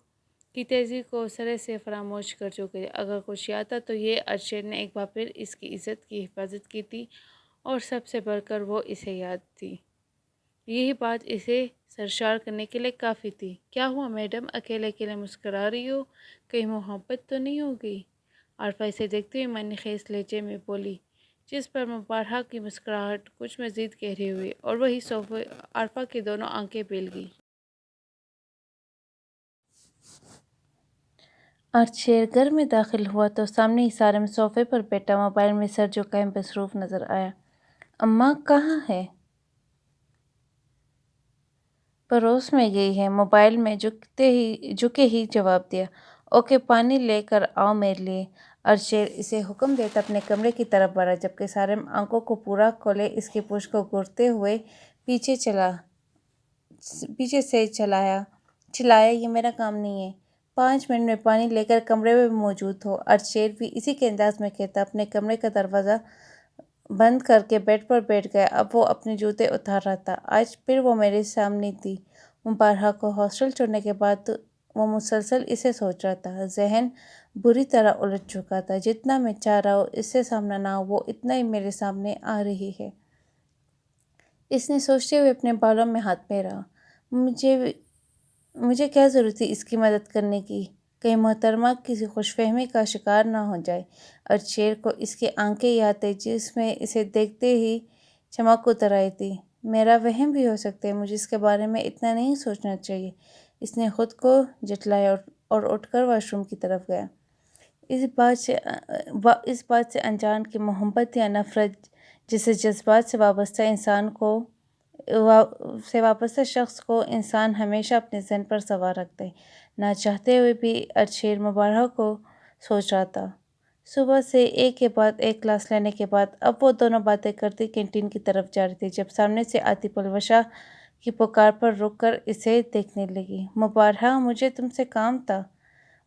کی تیزی کو سرے سے فراموش کر چکی۔ اگر کچھ یاد تھا تو یہ ارشیر نے ایک بار پھر اس کی عزت کی حفاظت کی تھی اور سب سے بڑھ کر وہ اسے یاد تھی۔ یہی بات اسے سرشار کرنے کے لیے کافی تھی۔ کیا ہوا میڈم، اکیلے اکیلے مسکرا رہی ہو، کہیں محبت تو نہیں ہو گئی؟ عرفہ اسے دیکھتے ہوئے منی خیز لہجے میں بولی، جس پر مبارہہ کی مسکراہٹ کچھ مزید گہری ہوئی اور وہی صوفے عرفہ کی دونوں آنکھیں بھیل گئیں۔ شیر گھر میں داخل ہوا تو سامنے ہی سارم صوفے پر بیٹھا موبائل میں سر جھکائے مصروف نظر آیا۔ اماں کہاں ہے؟ پڑوس میں گئی ہے، موبائل میں جھکے ہی جواب دیا۔ اوکے، پانی لے کر آؤ میرے لیے۔ شیر اسے حکم دیتا اپنے کمرے کی طرف بڑھا، جبکہ سارم آنکھوں کو پورا کھولے اس کی پشت کو گھورتے ہوئے پیچھے سے چلایا یہ میرا کام نہیں ہے، 5 منٹ میں پانی لے کر کمرے میں موجود ہو۔ شیر بھی اسی کے انداز میں کہتا اپنے کمرے کا دروازہ بند کر کے بیڈ پر بیٹھ گیا۔ اب وہ اپنے جوتے اتار رہا تھا۔ آج پھر وہ میرے سامنے تھی۔ مبارہہ کو ہاسٹل چھوڑنے کے بعد وہ مسلسل اسے سوچ رہا تھا۔ ذہن بری طرح الجھ چکا تھا۔ جتنا میں چاہ رہا ہوں اس سے سامنا نہ ہو، وہ اتنا ہی میرے سامنے آ رہی ہے۔ اس نے سوچتے ہوئے اپنے بالوں میں ہاتھ پھیرا۔ مجھے کیا ضرورت تھی اس کی مدد کرنے کی؟ کہیں محترمہ کسی خوش فہمی کا شکار نہ ہو جائے۔ شیر کو اس کی آنکھیں یاد آئی جس میں اسے دیکھتے ہی چمک اتر آئی تھی۔ میرا وہم بھی ہو سکتا ہے، مجھے اس کے بارے میں اتنا نہیں سوچنا چاہیے۔ اس نے خود کو جھٹلایا اور اٹھ کر واش روم کی طرف گیا۔ اس بات سے انجان کی محبت یا نفرت جیسے جذبات سے وابستہ شخص کو انسان ہمیشہ اپنے ذہن پر سوار رکھتا ہے۔ نہ چاہتے ہوئے بھی شیر مبارہہ کو سوچ رہا تھا۔ صبح سے ایک کے بعد ایک کلاس لینے کے بعد اب وہ دونوں باتیں کرتی کینٹین کی طرف جا رہی تھی جب سامنے سے آتی پلوشا کی پکار پر رک کر اسے دیکھنے لگی۔ مبارہہ، مجھے تم سے کام تھا،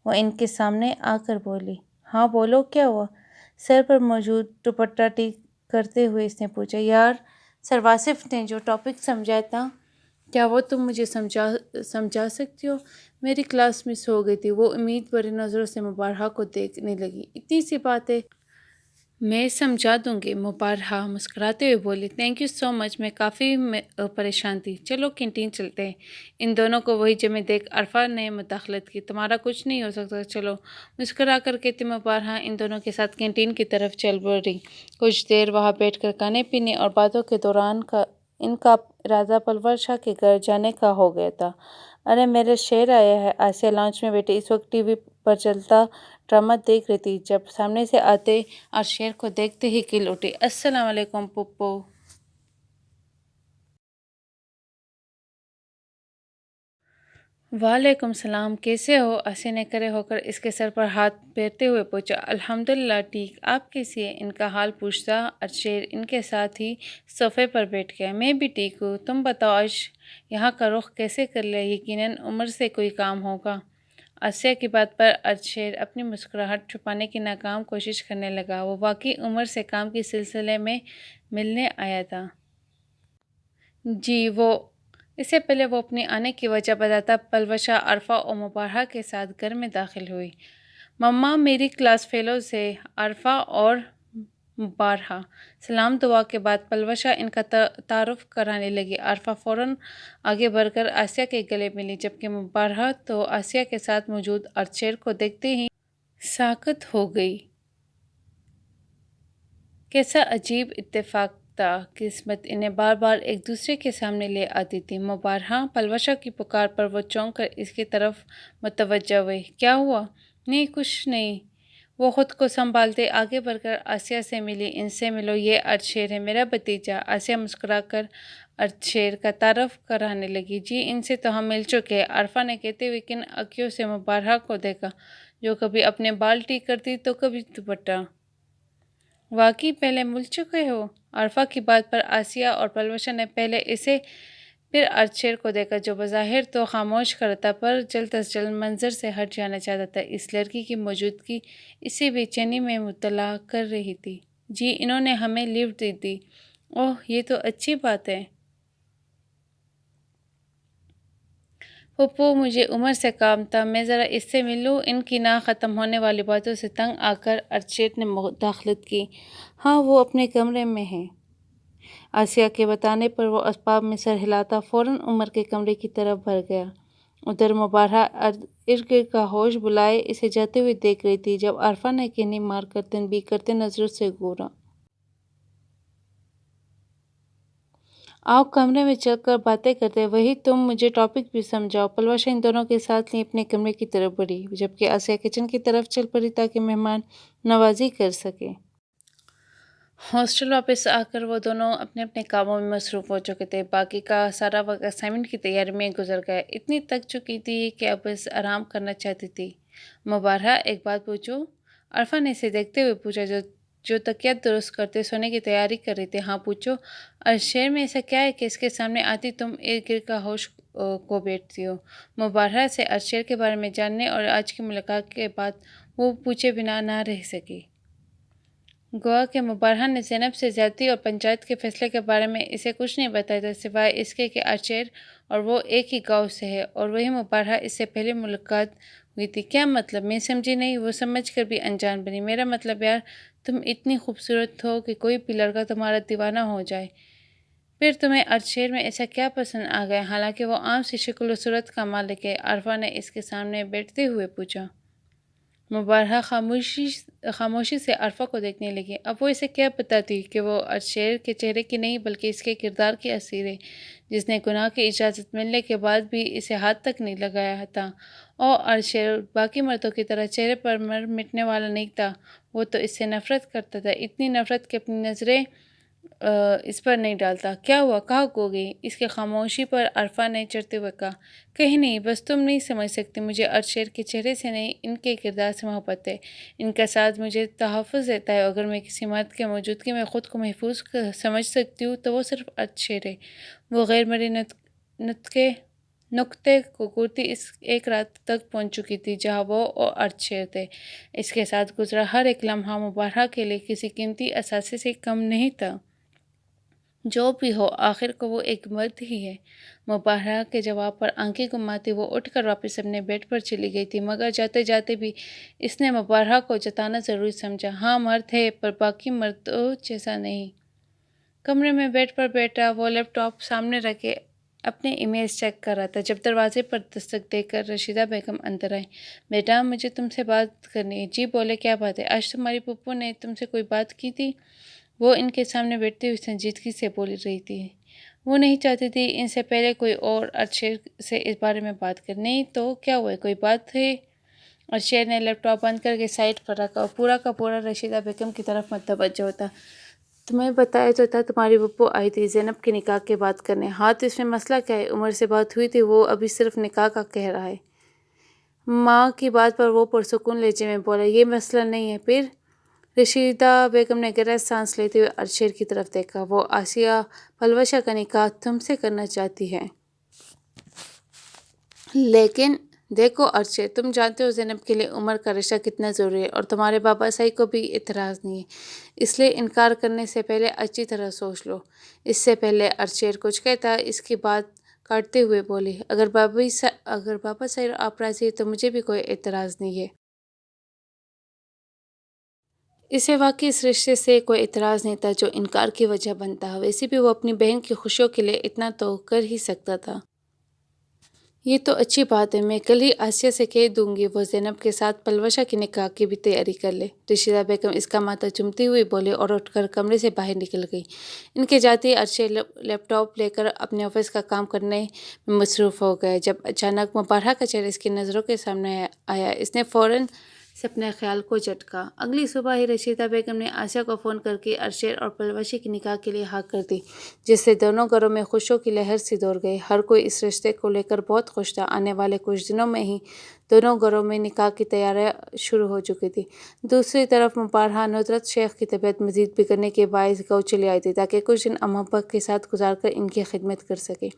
وہ ان کے سامنے آ کر بولی۔ ہاں بولو، کیا ہوا؟ سر پر موجود دوپٹہ ٹھیک کرتے ہوئے اس نے پوچھا۔ یار، سر واصف نے جو ٹاپک سمجھایا تھا کیا وہ تم مجھے سمجھا سکتی ہو؟ میری کلاس مس ہو گئی تھی۔ وہ امید بھری نظروں سے مبارہہ کو دیکھنے لگی۔ اتنی سی بات ہے، میں سمجھا دوں گی، مبارہہ مسکراتے ہوئے بولی۔ تھینک یو سو مچ، میں کافی پریشان تھی۔ چلو کینٹین چلتے ہیں۔ ان دونوں کو وہی جمع دیکھ عرفہ نے مداخلت کی۔ تمہارا کچھ نہیں ہو سکتا، چلو، مسکرا کر کہتی مبارہہ ان دونوں کے ساتھ کینٹین کی طرف چل پڑی۔ کچھ دیر وہاں بیٹھ کر کھانے پینے اور باتوں کے دوران ان کا ارادہ پلوشا کے گھر جانے کا ہو گیا تھا۔ ارے میرا شیر آیا ہے۔ آسیہ لاؤنج میں بیٹھی اس وقت ٹی وی پر چلتا ڈرامہ دیکھ رہی تھی جب سامنے سے آتے شیر کو دیکھتے ہی کھل اٹھی۔ السلام علیکم پپو۔ وعلیکم السلام، کیسے ہو؟ آسیہ نے کھڑے ہو کر اس کے سر پر ہاتھ پھیرتے ہوئے پوچھا۔ الحمدللہ ٹھیک، آپ کیسی ہیں؟ ان کا حال پوچھتا شیر ان کے ساتھ ہی صوفے پر بیٹھ گیا۔ میں بھی ٹھیک ہوں، تم بتاؤ آج یہاں کا رخ کیسے کر لیا؟ یقیناً عمر سے کوئی کام ہوگا۔ آسیہ کی بات پر شیر اپنی مسکراہٹ چھپانے کی ناکام کوشش کرنے لگا۔ وہ واقعی عمر سے کام کے سلسلے میں ملنے آیا تھا۔ جی، اس سے پہلے وہ اپنے آنے کی وجہ بتاتا پلوشا عرفہ اور مبارہہ کے ساتھ گھر میں داخل ہوئی۔ مما میری کلاس فیلوز ہے، عرفہ اور مبارہہ۔ سلام دعا کے بعد پلوشا ان کا تعارف کرانے لگی۔ عرفہ فوراً آگے بڑھ کر آسیہ کے گلے ملی، جبکہ مبارہہ تو آسیہ کے ساتھ موجود شیر کو دیکھتے ہی ساکت ہو گئی۔ کیسا عجیب اتفاق تھا، قسمت انہیں بار بار ایک دوسرے کے سامنے لے آتی تھی۔ مبارہہ، پلوشا کی پکار پر وہ چونک کر اس کی طرف متوجہ ہوئی۔ کیا ہوا؟ نہیں، کچھ نہیں۔ وہ خود کو سنبھالتے آگے بڑھ کر آسیہ سے ملی۔ ان سے ملو، یہ شیر ہے، میرا بھتیجا۔ آسیہ مسکرا کر شیر کا تعارف کرانے لگی۔ جی، ان سے تو ہم مل چکے ہیں، عرفہ نے کہتے ہوئے کن آنکھوں سے مبارہہ کو دیکھا، جو کبھی اپنے بال ٹھیک کرتی تو کبھی دوپٹہ۔ واقعی پہلے مل چکے ہو؟ عرفہ کی بات پر آسیہ اور پلوشا نے پہلے اسے پھر شیر کو دیکھا، جو بظاہر تو خاموش کھڑا تھا پر جلد از جلد منظر سے ہٹ جانا چاہتا تھا۔ اس لڑکی کی موجودگی اسے بے چینی میں مبتلا کر رہی تھی۔ جی، انہوں نے ہمیں لفٹ دی تھی۔ اوہ، یہ تو اچھی بات ہے۔ پپو، مجھے عمر سے کام تھا، میں ذرا اس سے مل لوں؟ ان کی نہ ختم ہونے والی باتوں سے تنگ آ کر شیر نے مداخلت کی۔ ہاں، وہ اپنے کمرے میں ہے۔ آسیہ کے بتانے پر وہ اسباب میں سر ہلاتا فوراً عمر کے کمرے کی طرف بڑھ گیا۔ ادھر مبارہہ ارد گرد کا ہوش بھلائے اسے جاتے ہوئے دیکھ رہی تھی جب عرفہ نے کینی مار کر تنبیہ کرتے نظروں سے گھورا۔ آپ کمرے میں چل کر باتیں کرتے وہی تم مجھے ٹاپک بھی سمجھاؤ۔ پلوشا ان دونوں کے ساتھ لی اپنے کمرے کی طرف بڑھی، جبکہ آسیہ کچن کی طرف چل پڑی تاکہ مہمان نوازی کر سکے۔ ہاسٹل واپس آ کر وہ دونوں اپنے اپنے کاموں میں مصروف ہو چکے تھے۔ باقی کا سارا وقت اسائنمنٹ کی تیاری میں گزر گیا۔ اتنی تک چکی تھی کہ اب بس آرام کرنا چاہتی تھی۔ مبارہہ، ایک بات پوچھوں؟ عرفہ نے اسے دیکھتے ہوئے پوچھا جو تکیہ درست کرتے سونے کی تیاری کر رہی تھی۔ ہاں پوچھو۔ شہر میں ایسا کیا ہے کہ اس کے سامنے آتی تم ارد گرد کا ہوش کو بیٹھتی ہو؟ مبارہہ سے ارشیر کے بارے میں جاننے اور آج کی ملاقات کے بعد وہ پوچھے بنا نہ رہ سکی۔ گویا کہ مبارہہ نے زینب سے زیادتی اور پنچایت کے فیصلے کے بارے میں اسے کچھ نہیں بتایا تھا، سوائے اس کے کہ ارشیر اور وہ ایک ہی گاؤں سے ہے، اور وہی مبارہہ اس سے پہلے ملاقات ہوئی تھی۔ کیا مطلب؟ میں سمجھی نہیں۔ وہ سمجھ کر بھی انجان بنی۔ میرا مطلب یار، تم اتنی خوبصورت ہو کہ کوئی بھی لڑکا تمہارا دیوانہ ہو جائے۔ پھر تمہیں ارشیر میں ایسا کیا پسند آ گیا؟ حالانکہ وہ عام سی شکل و صورت کا مالک ہے، عرفہ نے اس کے سامنے بیٹھتے ہوئے پوچھا۔ مبارہہ خاموشی سے عرفہ کو دیکھنے لگی۔ اب وہ اسے کیا بتاتی کہ وہ ارشیر کے چہرے کی نہیں بلکہ اس کے کردار کی اسیر ہے، جس نے گناہ کی اجازت ملنے کے بعد بھی اسے ہاتھ تک نہیں لگایا تھا۔ اور ارشیر باقی مردوں کی طرح چہرے پر مر مٹنے والا نہیں تھا، وہ تو اس سے نفرت کرتا تھا، اتنی نفرت کہ اپنی نظریں اس پر نہیں ڈالتا۔ کیا ہوا؟ کہاں کھو گئی؟ اس کی خاموشی پر عرفہ نے چڑھتے ہوئے کہا۔ کہیں نہیں، بس تم نہیں سمجھ سکتی، مجھے ارشیر کے چہرے سے نہیں، ان کے کردار سے محبت ہے۔ ان کا ساتھ مجھے تحفظ دیتا ہے۔ اگر میں کسی مرد کے موجودگی میں خود کو محفوظ سمجھ سکتی ہوں تو وہ صرف ارشیر ہے۔ وہ غیر مرئی نقطے کو گورتی اس ایک رات تک پہنچ چکی تھی جہاں وہ اور ارشیر تھے۔ اس کے ساتھ گزرا ہر ایک لمحہ مبارہہ کے لیے کسی قیمتی اثاثے سے کم نہیں تھا۔ جو بھی ہو، آخر کو وہ ایک مرد ہی ہے۔ مبارہہ کے جواب پر آنکھیں گھماتی وہ اٹھ کر واپس اپنے بیڈ پر چلی گئی تھی، مگر جاتے جاتے بھی اس نے مبارہہ کو جتانا ضروری سمجھا۔ ہاں مرد ہے، پر باقی مردوں جیسا نہیں۔ کمرے میں بیڈ پر بیٹھا وہ لیپ ٹاپ سامنے رکھے اپنے ای میلز چیک کر رہا تھا، جب دروازے پر دستک دے کر رشیدہ بیگم اندر آئیں۔ بیٹا، مجھے تم سے بات کرنی ہے۔ جی بولے، کیا بات ہے؟ آج تمہاری پھوپھو نے تم سے کوئی بات کی تھی؟ وہ ان کے سامنے بیٹھتے ہوئے سنجیدگی سے بول رہی تھی۔ وہ نہیں چاہتی تھی ان سے پہلے کوئی اور ارشیر سے اس بارے میں بات کرے۔ نہیں تو کیا ہوا ہے؟ کوئی بات ہے؟ ارشیر نے لیپ ٹاپ بند کر کے سائڈ پر رکھا اور پورا کا پورا رشیدہ بیگم کی طرف متوجہ ہوتا۔ تمہیں بتایا تو تھا، تمہاری پھوپھو آئی تھی زینب کے نکاح کی بات کرنے۔ ہاں تو اس میں مسئلہ کیا ہے؟ عمر سے بات ہوئی تھی، وہ ابھی صرف نکاح کا کہہ رہا ہے۔ ماں کی بات پر وہ پرسکون لہجے میں بولا، یہ مسئلہ نہیں ہے۔ پھر؟ رشیدہ بیگم نے گہرا سانس لیتے ہوئے ارشیر کی طرف دیکھا۔ وہ آسیہ پلوشا کا نکاح تم سے کرنا چاہتی ہے۔ لیکن دیکھو ارشیر، تم جانتے ہو زینب کے لیے عمر کا رشتہ کتنا ضروری ہے، اور تمہارے بابا صاحب کو بھی اعتراض نہیں ہے، اس لیے انکار کرنے سے پہلے اچھی طرح سوچ لو۔ اس سے پہلے ارشیر کچھ کہتا اس کی بات کاٹتے ہوئے بولی، اگر بابا صاحب آپ راضی ہیں تو مجھے بھی کوئی اعتراض نہیں ہے۔ اسے واقعی اس رشتے سے کوئی اعتراض نہیں تھا جو انکار کی وجہ بنتا۔ ویسے بھی وہ اپنی بہن کی خوشیوں کے لیے اتنا تو کر ہی سکتا تھا۔ یہ تو اچھی بات ہے، میں کل ہی آسیہ سے کہہ دوں گی وہ زینب کے ساتھ پلوشا کے نکاح کی بھی تیاری کر لے۔ رشیدہ بیگم اس کا ماتھا چومتی ہوئی بولے اور اٹھ کر کمرے سے باہر نکل گئی۔ ان کے جاتے ہی ارشیر لیپ ٹاپ لے کر اپنے آفس کا کام کرنے میں مصروف ہو گیا، جب اچانک مبارہہ کا چہرہ اس کی نظروں کے سامنے آیا۔ اس نے فوراً سے اپنے خیال کو جھٹکا۔ اگلی صبح ہی رشیدہ بیگم نے آسیہ کو فون کر کے ارشیر اور پلوشا کے نکاح کے لیے ہاں کر دی، جس سے دونوں گھروں میں خوشیوں کی لہر سی دوڑ گئی۔ ہر کوئی اس رشتے کو لے کر بہت خوش تھا۔ آنے والے کچھ دنوں میں ہی دونوں گھروں میں نکاح کی تیاریاں شروع ہو چکی تھیں۔ دوسری طرف مبارہہ ندرت شیخ کی طبیعت مزید بگڑنے کے باعث گاؤں چلی آئی تھی تاکہ کچھ دن اماں ابا کے ساتھ گزار کر ان کی خدمت کر سکے۔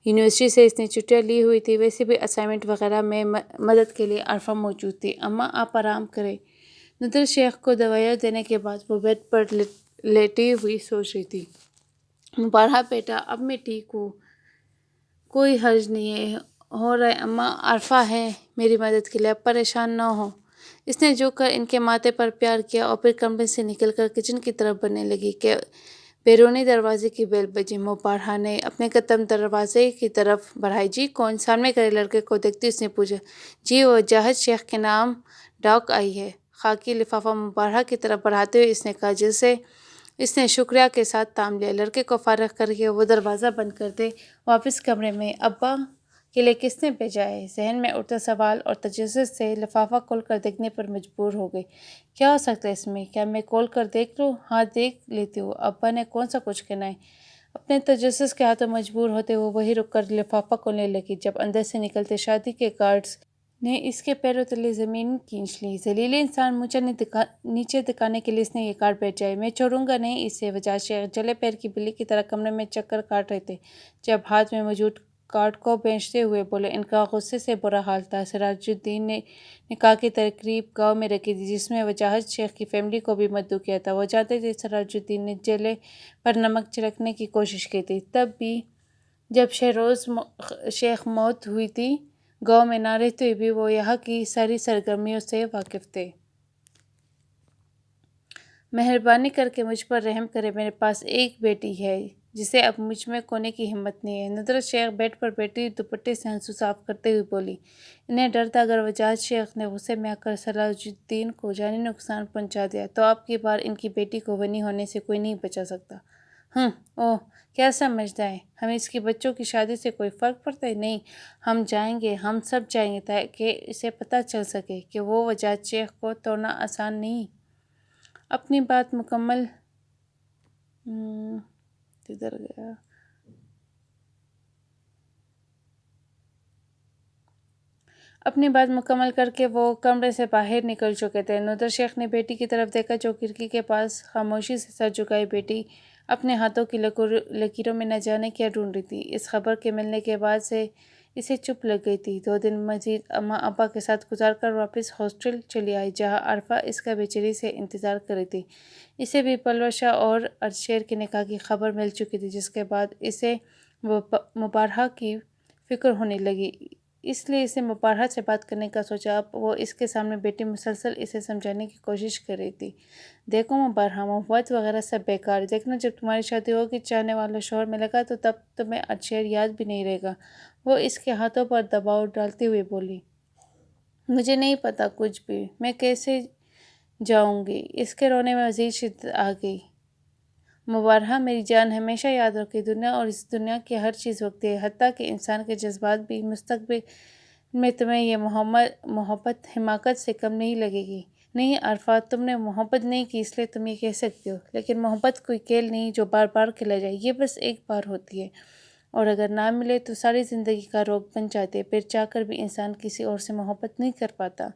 یونیورسٹی سے اس نے چھٹیاں لی ہوئی تھی، ویسے بھی اسائنمنٹ وغیرہ میں مدد کے لیے عرفہ موجود تھی۔ اماں آپ آرام کریں۔ ندرت شیخ کو دوائیاں دینے کے بعد وہ بیڈ پر لیٹی ہوئی سوچ رہی تھی۔ مبارہہ بیٹا، اب میں ٹھیک ہوں، کوئی حرج نہیں ہو رہا ہے۔ اماں عرفہ ہے میری مدد کے لیے، اب پریشان نہ ہو۔ اس نے جھک کر ان کے ماتھے پر پیار کیا اور پھر کمرے سے نکل کر کچن کی طرف بڑھنے لگی کہ بیرونی دروازے کی بیل بجی۔ مبارہہ نے اپنے قدم دروازے کی طرف بڑھائے۔ جی کون؟ سامنے کھڑے لڑکے کو دیکھتے اس نے پوچھا۔ جی وہ جاہد شیخ کے نام ڈاک آئی ہے۔ خاکی لفافہ مبارہہ کی طرف بڑھاتے ہوئے اس نے کہا، جیسے اس نے شکریہ کے ساتھ تام لیا۔ لڑکے کو فارغ کر کے وہ دروازہ بند کرتے واپس کمرے میں ابا کے لیے کس نے بھیجا ہے؟ ذہن میں اٹھتا سوال اور تجسس سے لفافہ کھول کر دیکھنے پر مجبور ہو گئی۔ کیا ہو سکتا ہے اس میں؟ کیا میں کھول کر دیکھ لوں؟ ہاں دیکھ لیتی ہوں۔ ابا نے کون سا کچھ کہنا ہے؟ اپنے تجسس کے ہاتھوں مجبور ہوتے ہوئے وہی رک کر لفافہ کھولنے لگی جب اندر سے نکلتے شادی کے کارڈز نے اس کے پیروں تلے زمین کھینچ لی۔ ذلیل انسان منچا نیچے دکھانے کے لیے اس نے یہ کارڈ بھیجا ہے۔ میں چھوڑوں گا نہیں اسے۔ وجاہت شیخ جلے پیر کی بلی کی طرح کمرے میں چکر کاٹ رہے تھے جب ہاتھ میں موجود کارڈ کو بھینچتے ہوئے بولے۔ ان کا غصے سے برا حال تھا۔ سراج الدین نے نکاح کی تقریب گاؤں میں رکھی تھی جس میں وجاہت شیخ کی فیملی کو بھی مدعو کیا تھا۔ وہ جانتے تھے سراج الدین نے جلے پر نمک چھڑکنے کی کوشش کی تھی۔ تب بھی جب شہروز شیخ موت ہوئی تھی گاؤں میں نہ رہتے ہوئے بھی وہ یہاں کی ساری سرگرمیوں سے واقف تھے۔ مہربانی کر کے مجھ پر رحم کریں۔ میرے پاس ایک بیٹی ہے جسے اب مجھ میں کھونے کی ہمت نہیں ہے۔ ندرت شیخ بیڈ پر بیٹھی دوپٹے سے آنسو صاف کرتے ہوئے بولی۔ انہیں ڈر تھا اگر وجاہت شیخ نے غصے میں آ کر سراج الدین کو جانی نقصان پہنچا دیا تو اب کی بار ان کی بیٹی کو غنی ہونے سے کوئی نہیں بچا سکتا۔ اوہ کیا سمجھتا ہے ہمیں اس کی بچوں کی شادی سے کوئی فرق پڑتا ہے؟ نہیں، ہم جائیں گے، ہم سب جائیں گے تاکہ اسے پتہ چل سکے کہ وہ وجاہت شیخ کو توڑنا آسان نہیں۔ اپنی بات مکمل کر کے وہ کمرے سے باہر نکل چکے تھے۔ ندرت شیخ نے بیٹی کی طرف دیکھا جو کھڑکی کے پاس خاموشی سے سر جھکائے بیٹی اپنے ہاتھوں کی لکیروں میں نہ جانے کیا ڈھونڈ رہی تھی۔ اس خبر کے ملنے کے بعد سے اسے چپ لگ گئی تھی۔ 2 دن مزید اماں ابا کے ساتھ گزار کر واپس ہاسٹل چلی آئی جہاں عارفہ اس کا بے چینی سے انتظار کر رہی تھی۔ اسے بھی پلوہ شاہ اور ارشیر کے نکاح کی خبر مل چکی تھی جس کے بعد اسے مبارہہ کی فکر ہونے لگی، اس لیے اسے مبارہہ سے بات کرنے کا سوچا۔ اب وہ اس کے سامنے بیٹی مسلسل اسے سمجھانے کی کوشش کر رہی تھی۔ دیکھو مبارہہ، محبت وغیرہ سب بیکار ہے۔ دیکھنا جب تمہاری شادی ہوگی چاہنے والا شوہر ملے گا تو تب تمہیں ارشیر یاد بھی نہیں رہے گا۔ وہ اس کے ہاتھوں پر دباؤ ڈالتے ہوئے بولی۔ مجھے نہیں پتا کچھ بھی، میں کیسے جاؤں گی؟ اس کے رونے میں مزید شدت آ گئی۔ مبارہہ میری جان، ہمیشہ یاد رکھو دنیا اور اس دنیا کی ہر چیز وقتی ہے، حتیٰ کہ انسان کے جذبات بھی۔ مستقبل میں تمہیں یہ محبت حماقت سے کم نہیں لگے گی۔ نہیں عارفہ، تم نے محبت نہیں کی اس لیے تم یہ کہہ سکتی ہو، لیکن محبت کوئی کھیل نہیں جو بار بار کھیلا جائے، یہ بس ایک بار ہوتی ہے اور اگر نہ ملے تو ساری زندگی کا روگ بن جاتی ہے، پھر چاہ کر بھی انسان کسی اور سے محبت نہیں کر پاتا۔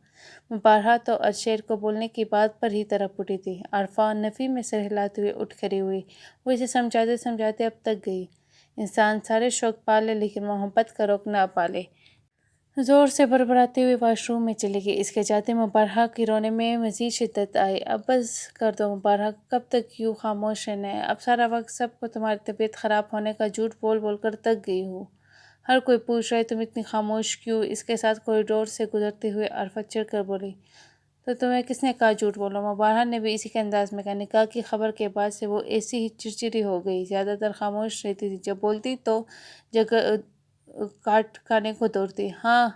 مبارہہ تو ارشیر کو بولنے کی بات پر ہی تڑپ اٹھی تھی۔ عارفہ نفی میں سر ہلاتے ہوئے اٹھ کھڑی ہوئی۔ وہ اسے سمجھاتے سمجھاتے اب تک گئی۔ انسان سارے شوق پالے لیکن محبت کا روگ نہ پالے۔ زور سے بڑبڑاتے ہوئے واش روم میں چلی گئی۔ اس کے جاتے مبارہہ کے رونے میں مزید شدت آئی۔ اب بس کر دو مبارہہ، کب تک یوں خاموش رہنا ہے؟ اب سارا وقت سب کو تمہاری طبیعت خراب ہونے کا جھوٹ بول بول کر تک گئی ہوں۔ ہر کوئی پوچھ رہا ہے تم اتنی خاموش کیوں؟ اس کے ساتھ کوریڈور سے گزرتے ہوئے عارفہ چڑھ کر بولی۔ تو تمہیں کس نے کہا جھوٹ بولو؟ مبارہہ نے بھی اسی کے انداز میں کہا۔ نکاح کی خبر کے بعد سے وہ ایسی ہی چڑچڑی ہو گئی، زیادہ تر خاموش رہتی تھی، جب بولتی تو جگہ کاٹ کھانے کو دوڑتی۔ ہاں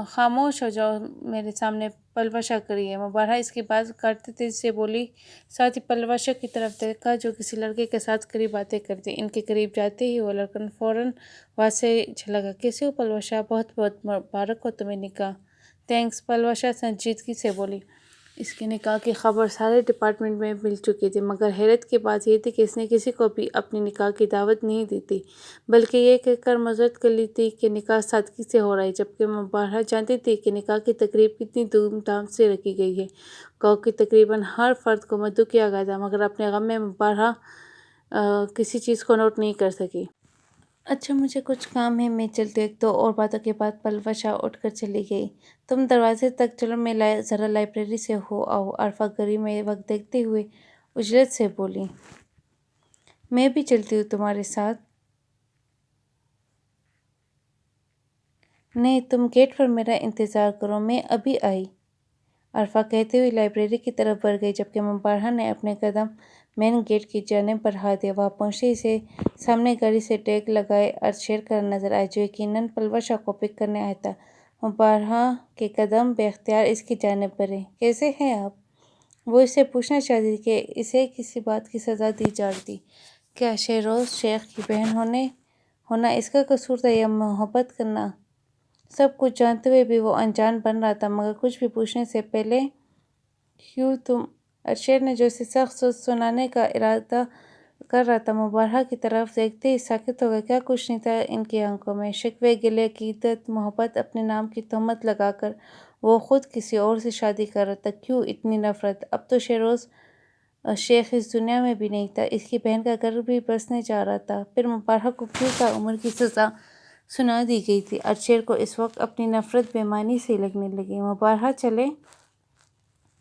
خاموش ہو جاؤ، میرے سامنے پلوشہ کری ہے۔ مبارہہ اس کی بات کاٹتے تیزی سے بولی، ساتھ ہی پلوشہ کی طرف دیکھا جو کسی لڑکے کے ساتھ قریب باتیں کرتی۔ ان کے قریب جاتے ہی وہ لڑکا فوراً وہاں سے چلا گیا۔ کیسے ہو پلوشہ؟ بہت بہت مبارک ہو تمہیں نکاح۔ تھینکس، پلوشہ سنجیدگی سے بولی۔ اس کے نکاح کی خبر سارے ڈپارٹمنٹ میں مل چکی تھی مگر حیرت کی بات یہ تھی کہ اس نے کسی کو بھی اپنی نکاح کی دعوت نہیں دی تھی، بلکہ یہ کہہ کر معذرت کر لی تھی کہ نکاح سادگی سے ہو رہا ہے، جبکہ مبارہہ جانتی تھی کہ نکاح کی تقریب کتنی دھوم دھام سے رکھی گئی ہے۔ گاؤں کے تقریباً ہر فرد کو مدعو کیا گیا تھا مگر اپنے غم میں مبارہہ کسی چیز کو نوٹ نہیں کر سکی۔ اچھا مجھے کچھ کام ہے، میں چلتی ہوں۔ 1-2 اور باتوں کے بعد پلوشہ اٹھ کر چلی گئی۔ تم دروازے تک چلو، میں ذرا لائبریری سے ہو آؤں، عارفہ گھڑی میں وقت دیکھتے ہوئے عجلت سے بولی۔ میں بھی چلتی ہوں تمہارے ساتھ۔ نہیں، تم گیٹ پر میرا انتظار کرو، میں ابھی آئی، عارفہ کہتے ہوئے لائبریری کی طرف بڑھ گئی جبکہ مبارہہ نے اپنے قدم مین گیٹ کی جانب بڑھا دیے۔ وہاں پہنچتے اسے سامنے گاڑی سے ٹیگ لگائے ارشیر کھڑا نظر آیا جو یقیناً پلوشہ کو پک کرنے آیا تھا۔ مبارہہ کے قدم بے اختیار اس کی جانب بڑھے۔ کیسے ہیں آپ؟ وہ اس سے پوچھنا چاہتی تھی کہ اسے کسی بات کی سزا دی جا رہی تھی۔ کیا شہروز شیخ کی بہن ہونا اس کا قصور تھا یا محبت کرنا؟ سب کچھ جانتے ہوئے بھی وہ انجان بن رہا تھا، مگر کچھ بھی پوچھنے سے پہلے کیوں تم؟ ارشد نے جو اسے سخت سوچ سنانے کا ارادہ کر رہا تھا، مبارہہ کی طرف دیکھتے ہی ساکت ہو گیا۔ کیا کچھ نہیں تھا ان کی آنکھوں میں؟ شکوے، گلے، عقیدت، محبت، اپنے نام کی تہمت لگا کر وہ خود کسی اور سے شادی کر رہا تھا۔ کیوں اتنی نفرت؟ اب تو شہروز شیخ اس دنیا میں بھی نہیں تھا، اس کی بہن کا گھر بھی برسنے جا رہا تھا۔ پھر مبارہہ کو کیوں تعمر کی سزا سنا دی گئی تھی؟ ارشد کو اس وقت اپنی نفرت بے معنی سی لگنے لگی۔ مبارہہ چلے۔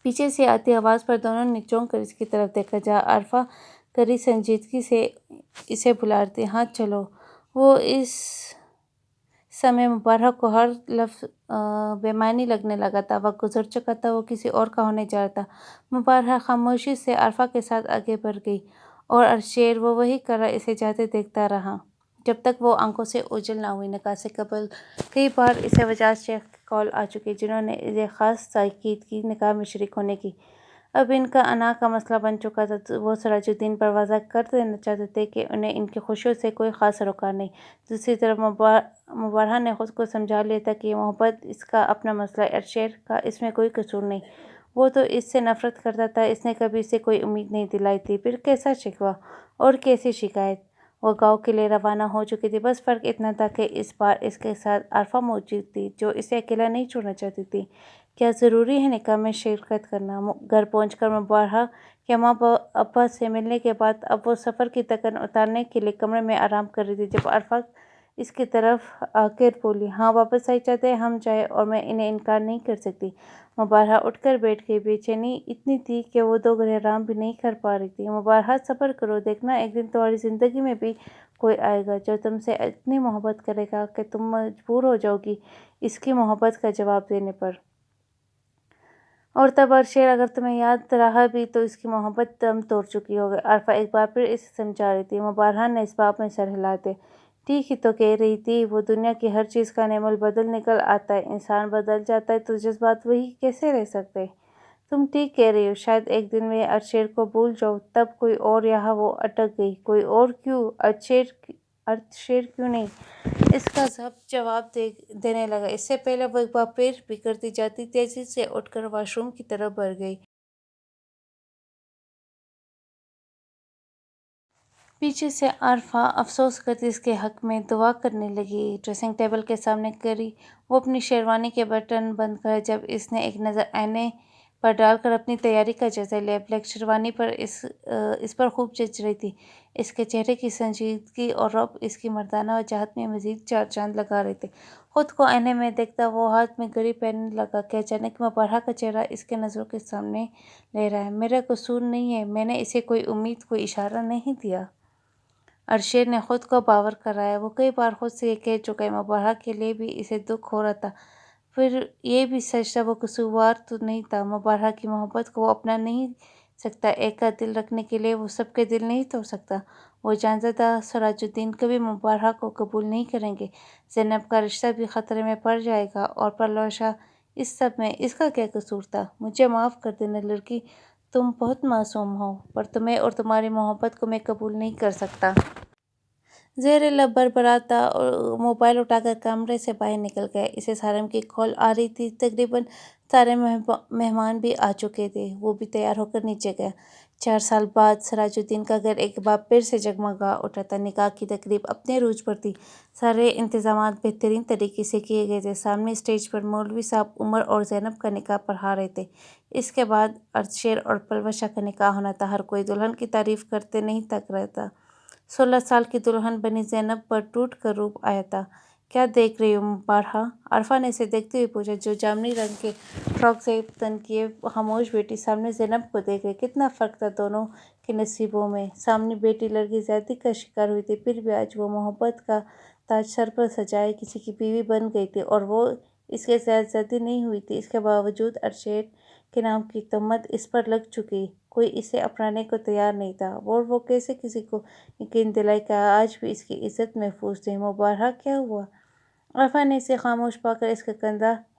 پیچھے سے آتی آواز پر دونوں نے چونک کر اس کی طرف دیکھا جہاں عارفہ کڑی سنجیدگی سے اسے بلا رہی تھی۔ ہاں چلو۔ وہ اس سمے مبارہہ کو ہر لفظ بے معنی لگنے لگا تھا۔ وقت گزر چکا تھا، وہ کسی اور کا ہونے جا رہا تھا۔ مبارہہ خاموشی سے عارفہ کے ساتھ آگے بڑھ گئی اور ارشد وہ وہی کر رہا اسے جاتے دیکھتا رہا جب تک وہ آنکھوں سے اوجھل نہ ہوئی۔ نکاح سے قبل کئی بار اسے وجاہت شیخ کی کال آ چکی جنہوں نے اسے خاص تاکید کی نکاح میں شریک ہونے کی۔ اب ان کا انا کا مسئلہ بن چکا تھا۔ وہ سراج الدین پر واضح کر دینا چاہتے تھے کہ انہیں ان کی خوشیوں سے کوئی خاص سروکار نہیں۔ دوسری طرف مبارہہ نے خود کو سمجھا لیا تھا کہ یہ محبت اس کا اپنا مسئلہ ہے، ارشد کا اس میں کوئی قصور نہیں۔ وہ تو اس سے نفرت کرتا تھا، اس نے کبھی اسے کوئی امید نہیں دلائی تھی۔ پھر کیسا شکوہ اور کیسی شکایت؟ وہ گاؤں کے لیے روانہ ہو چکی تھی۔ بس فرق اتنا تھا کہ اس بار اس کے ساتھ عارفہ موجود تھی جو اسے اکیلا نہیں چھوڑنا چاہتی تھی۔ کیا ضروری ہے نکاح میں شرکت کرنا؟ گھر پہنچ کر مبارہہ کے ماں ابا سے ملنے کے بعد اب وہ سفر کی تھکن اتارنے کے لیے کمرے میں آرام کر رہی تھی جب عارفہ اس کی طرف آ کر بولی، ہاں واپس آئی چاہتے ہم جائیں اور میں انہیں انکار نہیں کر سکتی۔ مبارہہ اٹھ کر بیٹھ گئی۔ بے چینی اتنی تھی کہ وہ 2 گھڑی آرام بھی نہیں کر پا رہی تھی۔ مبارہہ صبر کرو، دیکھنا ایک دن تمہاری زندگی میں بھی کوئی آئے گا جو تم سے اتنی محبت کرے گا کہ تم مجبور ہو جاؤ گی اس کی محبت کا جواب دینے پر۔ اور تب ارشد اگر تمہیں یاد رہا بھی تو اس کی محبت دم توڑ چکی ہوگی۔ عارفہ ایک بار پھر اسے سمجھا رہی تھی۔ مبارہہ نے اس باب میں سر ہلا دیا۔ ٹھیک ہی تو کہہ رہی تھی، وہ دنیا کی ہر چیز کا نعم البدل نکل آتا ہے، انسان بدل جاتا ہے تو جذبات وہی کیسے رہ سکتے؟ تم ٹھیک کہہ رہی ہو، شاید ایک دن میں ارشد کو بھول جاؤ، تب کوئی اور۔ یہاں وہ اٹک گئی۔ کوئی اور کیوں؟ ارشد کیوں نہیں؟ اس کا ضبط جواب دینے لگا۔ اس سے پہلے وہ ایک بار پھر بگڑتی جاتی تیزی سے اٹھ کر واش روم کی طرف بڑھ گئی۔ پیچھے سے عارفہ افسوس کرتی اس کے حق میں دعا کرنے لگی۔ ڈریسنگ ٹیبل کے سامنے کری وہ اپنی شیروانی کے بٹن بند کر جب اس نے ایک نظر آئینے پر ڈال کر اپنی تیاری کا جائزہ لیا۔ بلیک شیروانی پر اس پر خوب جچ رہی تھی۔ اس کے چہرے کی سنجیدگی اور رعب اس کی مردانہ وجاہت میں مزید 4 چاند لگا رہے تھے۔ خود کو آئینے میں دیکھتا وہ ہاتھ میں گھڑی پہننے لگا کہ اچانک مبارہہ کا چہرہ اس کے نظروں کے سامنے لے رہا ہے۔ میرا قصور نہیں ہے، میں نے اسے کوئی امید، کوئی اشارہ نہیں دیا۔ ارشد نے خود کو باور کرایا۔ وہ کئی بار خود سے یہ کہہ چکا ہے۔ مبارہہ کے لیے بھی اسے دکھ ہو رہا تھا۔ پھر یہ بھی سچ تھا، وہ قصوروار تو نہیں تھا۔ مبارہہ کی محبت کو وہ اپنا نہیں سکتا، ایک کا دل رکھنے کے لیے وہ سب کے دل نہیں توڑ سکتا۔ وہ جانتا تھا سراج الدین کبھی مبارہہ کو قبول نہیں کریں گے۔ زینب کا رشتہ بھی خطرے میں پڑ جائے گا۔ اور پرلوشا اس سب میں اس کا کیا قصور تھا؟ مجھے معاف کر دینا لڑکی، تم بہت معصوم ہو، پر تمہیں اور تمہاری محبت کو میں قبول نہیں کر سکتا۔ زیر لب بڑبڑاتا اور موبائل اٹھا کر کمرے سے باہر نکل گیا۔ اسے حرم کی کال آ رہی تھی۔ تقریباً سارے مہمان بھی آ چکے تھے۔ وہ بھی تیار ہو کر نیچے گیا۔ 4 سال بعد سراج الدین کا گھر ایک بار پھر سے جگمگا اٹھا تھا۔ نکاح کی تقریب اپنے عروج پر تھی۔ سارے انتظامات بہترین طریقے سے کیے گئے تھے۔ سامنے اسٹیج پر مولوی صاحب عمر اور زینب کا نکاح پڑھا رہے تھے۔ اس کے بعد ارشد اور پرلوشا کا نکاح ہونا تھا۔ ہر کوئی دلہن کی تعریف کرتے نہیں تھک رہا تھا۔ 16 سال کی دلہن بنی زینب پر ٹوٹ کر روپ آیا تھا۔ کیا دیکھ رہی ہو مبارہہ؟ عارفہ نے اسے دیکھتے ہوئے پوچھا جو جامنی رنگ کے فراک سے تن کیے خاموش بیٹی سامنے زینب کو دیکھ گئی۔ کتنا فرق تھا دونوں کے نصیبوں میں۔ سامنے بیٹی لڑکی زیادتی کا شکار ہوئی تھی، پھر بھی آج وہ محبت کا تاج سر پر سجائے کسی کی بیوی بن گئی تھی اور وہ اس کے ساتھ زیادتی نہیں ہوئی تھی۔ اس کے باوجود ارشد کے نام کی تہمت اس پر لگ چکی، کوئی اسے اپنانے کو تیار نہیں تھا، اور وہ کیسے کسی کو یقین دلائے کہ آج بھی اس کی عزت محفوظ تھی؟ مبارہہ کیا ہوا؟ عارفہ نے اسے خاموش پا کر اس کا کندھا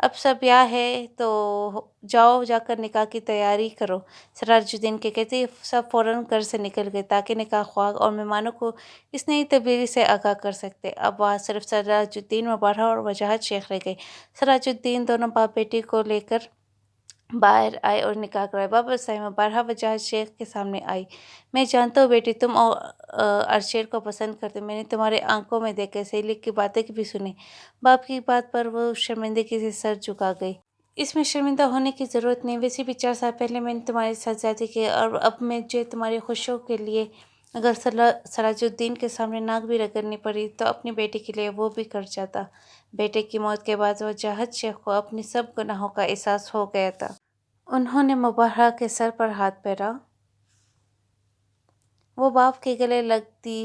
اب سب بیاہ ہے تو جاؤ، جا کر نکاح کی تیاری کرو۔ سراج الدین کے کہتے ہی سب فوراً گھر سے نکل گئے تاکہ نکاح خواہ اور مہمانوں کو اس نئی تبدیلی سے آگاہ کر سکتے۔ اب وہاں صرف سراج الدین مبارہہ اور وجاہت شیخ رہ گئے۔ سراج الدین دونوں باپ بیٹی کو لے کر باہر آئے اور نکاح کرائے۔ بابا صاحب مبارہہ وجاہت شیخ کے سامنے آئی۔ میں جانتا ہوں بیٹی تم ارشیر کو پسند کرتے، میں نے تمہارے آنکھوں میں دیکھے، سہیلی کی باتیں بھی سنی۔ باپ کی بات پر وہ شرمندگی سے سر جھکا گئی۔ اس میں شرمندہ ہونے کی ضرورت نہیں، ویسے بھی 4 سال پہلے میں نے تمہارے ساتھ زیادتی کی اور اب مجھے تمہاری خوشیوں کے لیے اگر سراج الدین کے سامنے ناک بھی رگڑنی پڑی تو اپنی بیٹی کے لیے وہ بھی کر جاتا۔ بیٹے کی موت کے بعد وجاہت شیخ کو اپنی سب گناہوں کا احساس ہو گیا تھا۔ انہوں نے مبارہہ کے سر پر ہاتھ پھیرا۔ وہ باپ کے گلے لگتی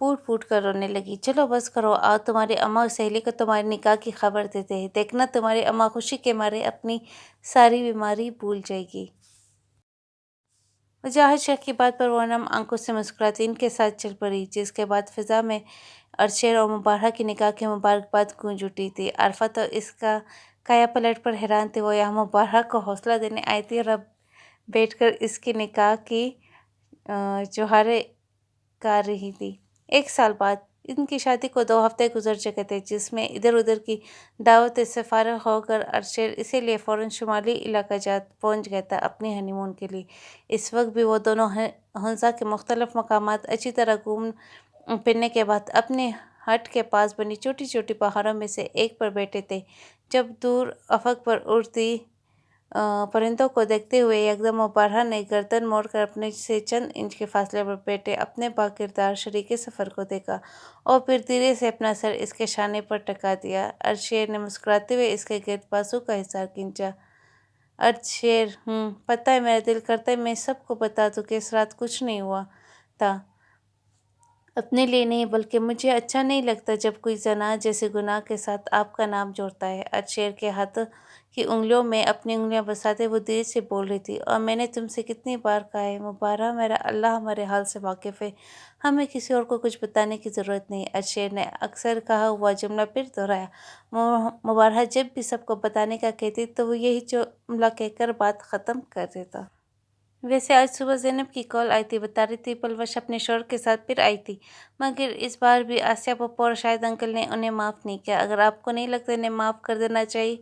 پھوٹ پھوٹ کر رونے لگی۔ چلو بس کرو، آؤ تمہاری اماں اور سہیلی کو تمہارے نکاح کی خبر دیتے ہیں، دیکھنا تمہاری اماں خوشی کے مارے اپنی ساری بیماری بھول جائے گی۔ وجاہت شیخ کی بات پر وہ نم آنکھوں سے مسکراتی ان کے ساتھ چل پڑی، جس کے بعد فضا میں ارشیر اور مبارہہ کی نکاح کی مبارکباد گونج اٹھی تھی۔ عارفہ تو اس کا کایا پلٹ پر حیران تھی۔ وہ یہاں مبارہہ کو حوصلہ دینے آئی تھی اور اب بیٹھ کر اس کے نکاح کی جوہاریں گا رہی تھی۔ 1 سال بعد ان کی شادی کو 2 ہفتے گزر چکے تھے، جس میں ادھر ادھر کی دعوتوں سے فارغ ہو کر ارشیر اسی لیے فوراً شمالی علاقہ جات پہنچ گیا تھا اپنی ہنی مون کے لیے۔ اس وقت بھی وہ دونوں حنظلہ کے مختلف مقامات اچھی طرح گھوم پھرنے کے بعد اپنے ہٹ کے پاس بنی چھوٹی چھوٹی پہاڑیوں میں سے ایک پر بیٹھے تھے، جب دور افق پر اڑتی پرندوں کو دیکھتے ہوئے یکدم مبارہہ نے گردن موڑ کر اپنے سے چند انچ کے فاصلے پر بیٹھے اپنے با کردار شریک سفر کو دیکھا اور پھر دھیرے سے اپنا سر اس کے شانے پر ٹکا دیا۔ ارشیر نے مسکراتے ہوئے اس کے گرد بازو کا حصار کھینچا۔ ارشیر: پتہ ہے، میرا دل کرتا ہے میں سب کو بتا دوں کہ اس رات کچھ نہیں ہوا تھا، اپنے لیے نہیں بلکہ مجھے اچھا نہیں لگتا جب کوئی زنا جیسے گناہ کے ساتھ آپ کا نام جوڑتا ہے۔ ارشیر کے ہاتھ کی انگلیوں میں اپنی انگلیاں بساتے وہ دھیرے سے بول رہی تھی، اور میں نے تم سے کتنی بار کہا ہے مبارہہ، میرا اللہ ہمارے حال سے واقف ہے، ہمیں کسی اور کو کچھ بتانے کی ضرورت نہیں۔ ارشیر نے اکثر کہا ہوا جملہ پھر دہرایا۔ مبارہہ جب بھی سب کو بتانے کا کہتی تو وہ یہی جملہ کہہ کر بات ختم کر دیتا۔ ویسے آج صبح زینب کی کال آئی تھی، بتا رہی تھی پلوش اپنے شوہر کے ساتھ پھر آئی تھی، مگر اس بار بھی آسیہ پھپھو اور شاہد انکل نے انہیں معاف نہیں کیا۔ اگر آپ کو نہیں لگتا انہیں معاف کر دینا چاہیے،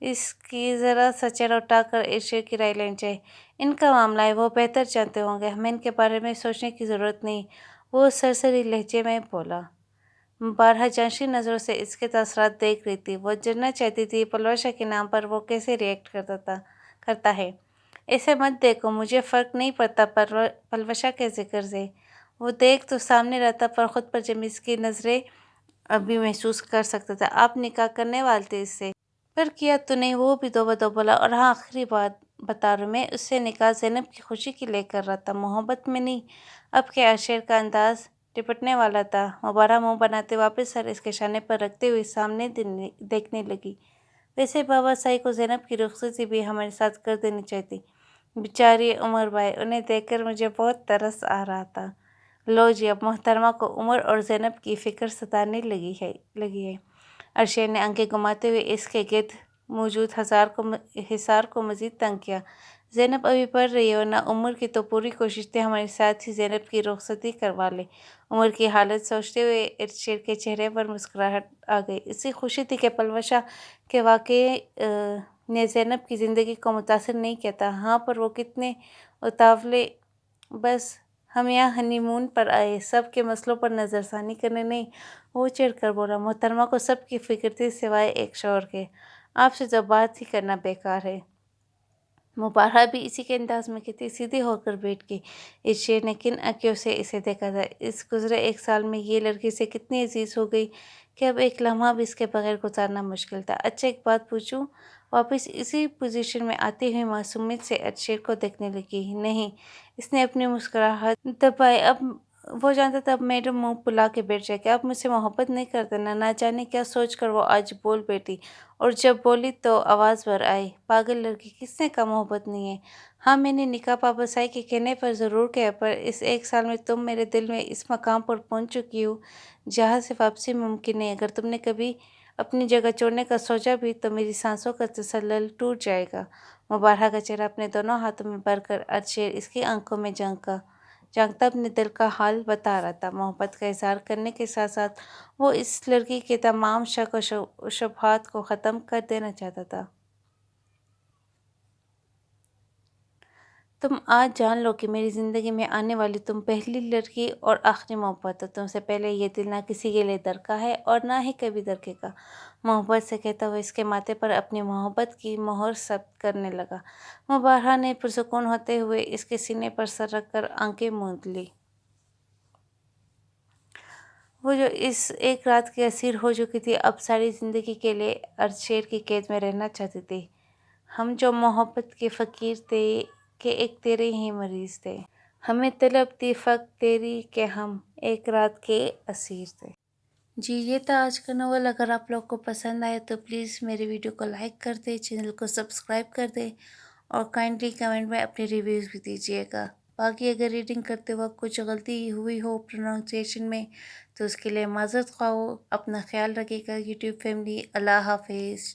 اس کی ذرا سا چہرہ اٹھا کر ارشیر کی رائے لینی چاہیے۔ ان کا معاملہ ہے، وہ بہتر جانتے ہوں گے، ہمیں ان کے بارے میں سوچنے کی ضرورت نہیں، وہ سرسری لہجے میں بولا۔ مبارہہ جانشین نظروں سے اس کے تاثرات دیکھ رہی تھی۔ وہ جاننا چاہتی تھی پلوشہ کے نام پر وہ کیسے ری ایکٹ کرتا ہے۔ ایسے مت دیکھو، مجھے فرق نہیں پڑتا پلوشہ کے ذکر سے، وہ دیکھ تو سامنے رہتا پر خود پر جب اس کی نظریں بھی محسوس کر سکتا تھا۔ آپ نکاح کرنے والے تھے اس سے، پر کیا تو نہیں، وہ بھی دو بدو بولا۔ اور ہاں، آخری بات بتا رہا ہوں، میں اس سے نکاح زینب کی خوشی کے لیے کر رہا تھا، محبت میں نہیں۔ اب کہ ارشیر کا انداز ٹپٹنے والا تھا، مبارہہ منہ بناتے واپس سر اس کے شانے پر رکھتے ہوئے سامنے دیکھنے لگی۔ ویسے بابا صاحب کو زینب کی رخصتی بھی ہمارے ساتھ کر دینی چاہیے، بیچاری عمر بھائی، انہیں دیکھ کر مجھے بہت ترس آ رہا تھا۔ لو جی، اب محترمہ کو عمر اور زینب کی فکر ستانے لگی ہے۔ ارشیر نے آنکھیں گھماتے ہوئے اس کے گرد موجود حصار کو مزید تنگ کیا۔ زینب ابھی پڑھ رہی ہے اور نہ عمر کی تو پوری کوشش تھی ہمارے ساتھ ہی زینب کی رخصتی کروا لے۔ عمر کی حالت سوچتے ہوئے ارشیر کے چہرے پر مسکراہٹ آ گئی۔ اسے خوشی تھی کہ پلوشہ کے واقعے نے زینب کی زندگی کو متاثر نہیں کیا تھا۔ ہاں، پر وہ کتنے اتاولے، بس ہم یہاں ہنی مون پر آئے، سب کے مسئلوں پر نظر ثانی کرنے نہیں۔ وہ چڑھ کر بولا، محترمہ کو سب کی فکر تھی سوائے ایک شوہر کے، آپ سے تو بات ہی کرنا بیکار ہے۔ مبارہہ بھی اسی کے انداز میں کہتی، سیدھی ہو کر بیٹھ گئی۔ ارشیر نے کن آنکھوں سے اسے دیکھا تھا، اس گزرے 1 سال میں یہ لڑکی سے کتنی عزیز ہو گئی کہ اب ایک لمحہ بھی اس کے بغیر گزارنا مشکل تھا۔ اچھا، ایک بات پوچھوں؟ واپس اسی پوزیشن میں آتی ہوئی معصومیت سے ارشیر کو دیکھنے لگی۔ نہیں، اس نے اپنی مسکراہٹ دبائی۔ اب وہ جانتا تھا اب میڈم منہ پھلا کے بیٹھ جائے کہ آپ مجھ سے محبت نہیں کرتے نہ جانے کیا سوچ کر وہ آج بول بیٹھی، اور جب بولی تو آواز بھر آئی، پاگل لڑکی، کس نے کہا محبت نہیں ہے؟ ہاں، میں نے نکاح بابا صاحب کے کہنے پر ضرور کیا، پر اس 1 سال میں تم میرے دل میں اس مقام پر پہنچ چکی ہو جہاں سے واپسی ممکن نہیں۔ اگر تم نے کبھی اپنی جگہ چھوڑنے کا سوچا بھی تو میری سانسوں کا تسلسل ٹوٹ جائے گا۔ مبارہہ کا چہرہ اپنے دونوں ہاتھوں میں بھر کر ارشیر اس کی آنکھوں میں جھانکتا اپنے دل کا حال بتا رہا تھا۔ محبت کا اظہار کرنے کے ساتھ ساتھ وہ اس لڑکی کے تمام شک و شبہات کو ختم کر دینا چاہتا تھا۔ تم آج جان لو کہ میری زندگی میں آنے والی تم پہلی لڑکی اور آخری محبت ہو۔ تم سے پہلے یہ دل نہ کسی کے لیے دھڑکا ہے اور نہ ہی کبھی دھڑکے گا۔ محبت سے کہتا ہوا اس کے ماتھے پر اپنی محبت کی مہر ثبت کرنے لگا۔ مبارہہ نے پرسکون ہوتے ہوئے اس کے سینے پر سر رکھ کر آنکھیں موند لیں۔ وہ جو اس ایک رات کی اسیر ہو چکی تھی اب ساری زندگی کے لیے ارشیر کی قید میں رہنا چاہتی تھی۔ ہم جو محبت کے فقیر تھے کہ ایک تیرے ہی مریض تھے، ہمیں طلب تھی فقط تیری کہ ہم ایک رات کے اسیر تھے۔ جی یہ تھا آج کا ناول۔ اگر آپ لوگ کو پسند آئے تو پلیز میری ویڈیو کو لائک کر دیں، چینل کو سبسکرائب کر دیں اور کائنڈلی کمنٹ میں اپنے ریویوز بھی دیجیے گا۔ باقی اگر ریڈنگ کرتے وقت کچھ غلطی ہوئی ہو پروننسیشن میں تو اس کے لیے معذرت خواہ ہو۔ اپنا خیال رکھیے گا یوٹیوب فیملی۔ اللہ حافظ۔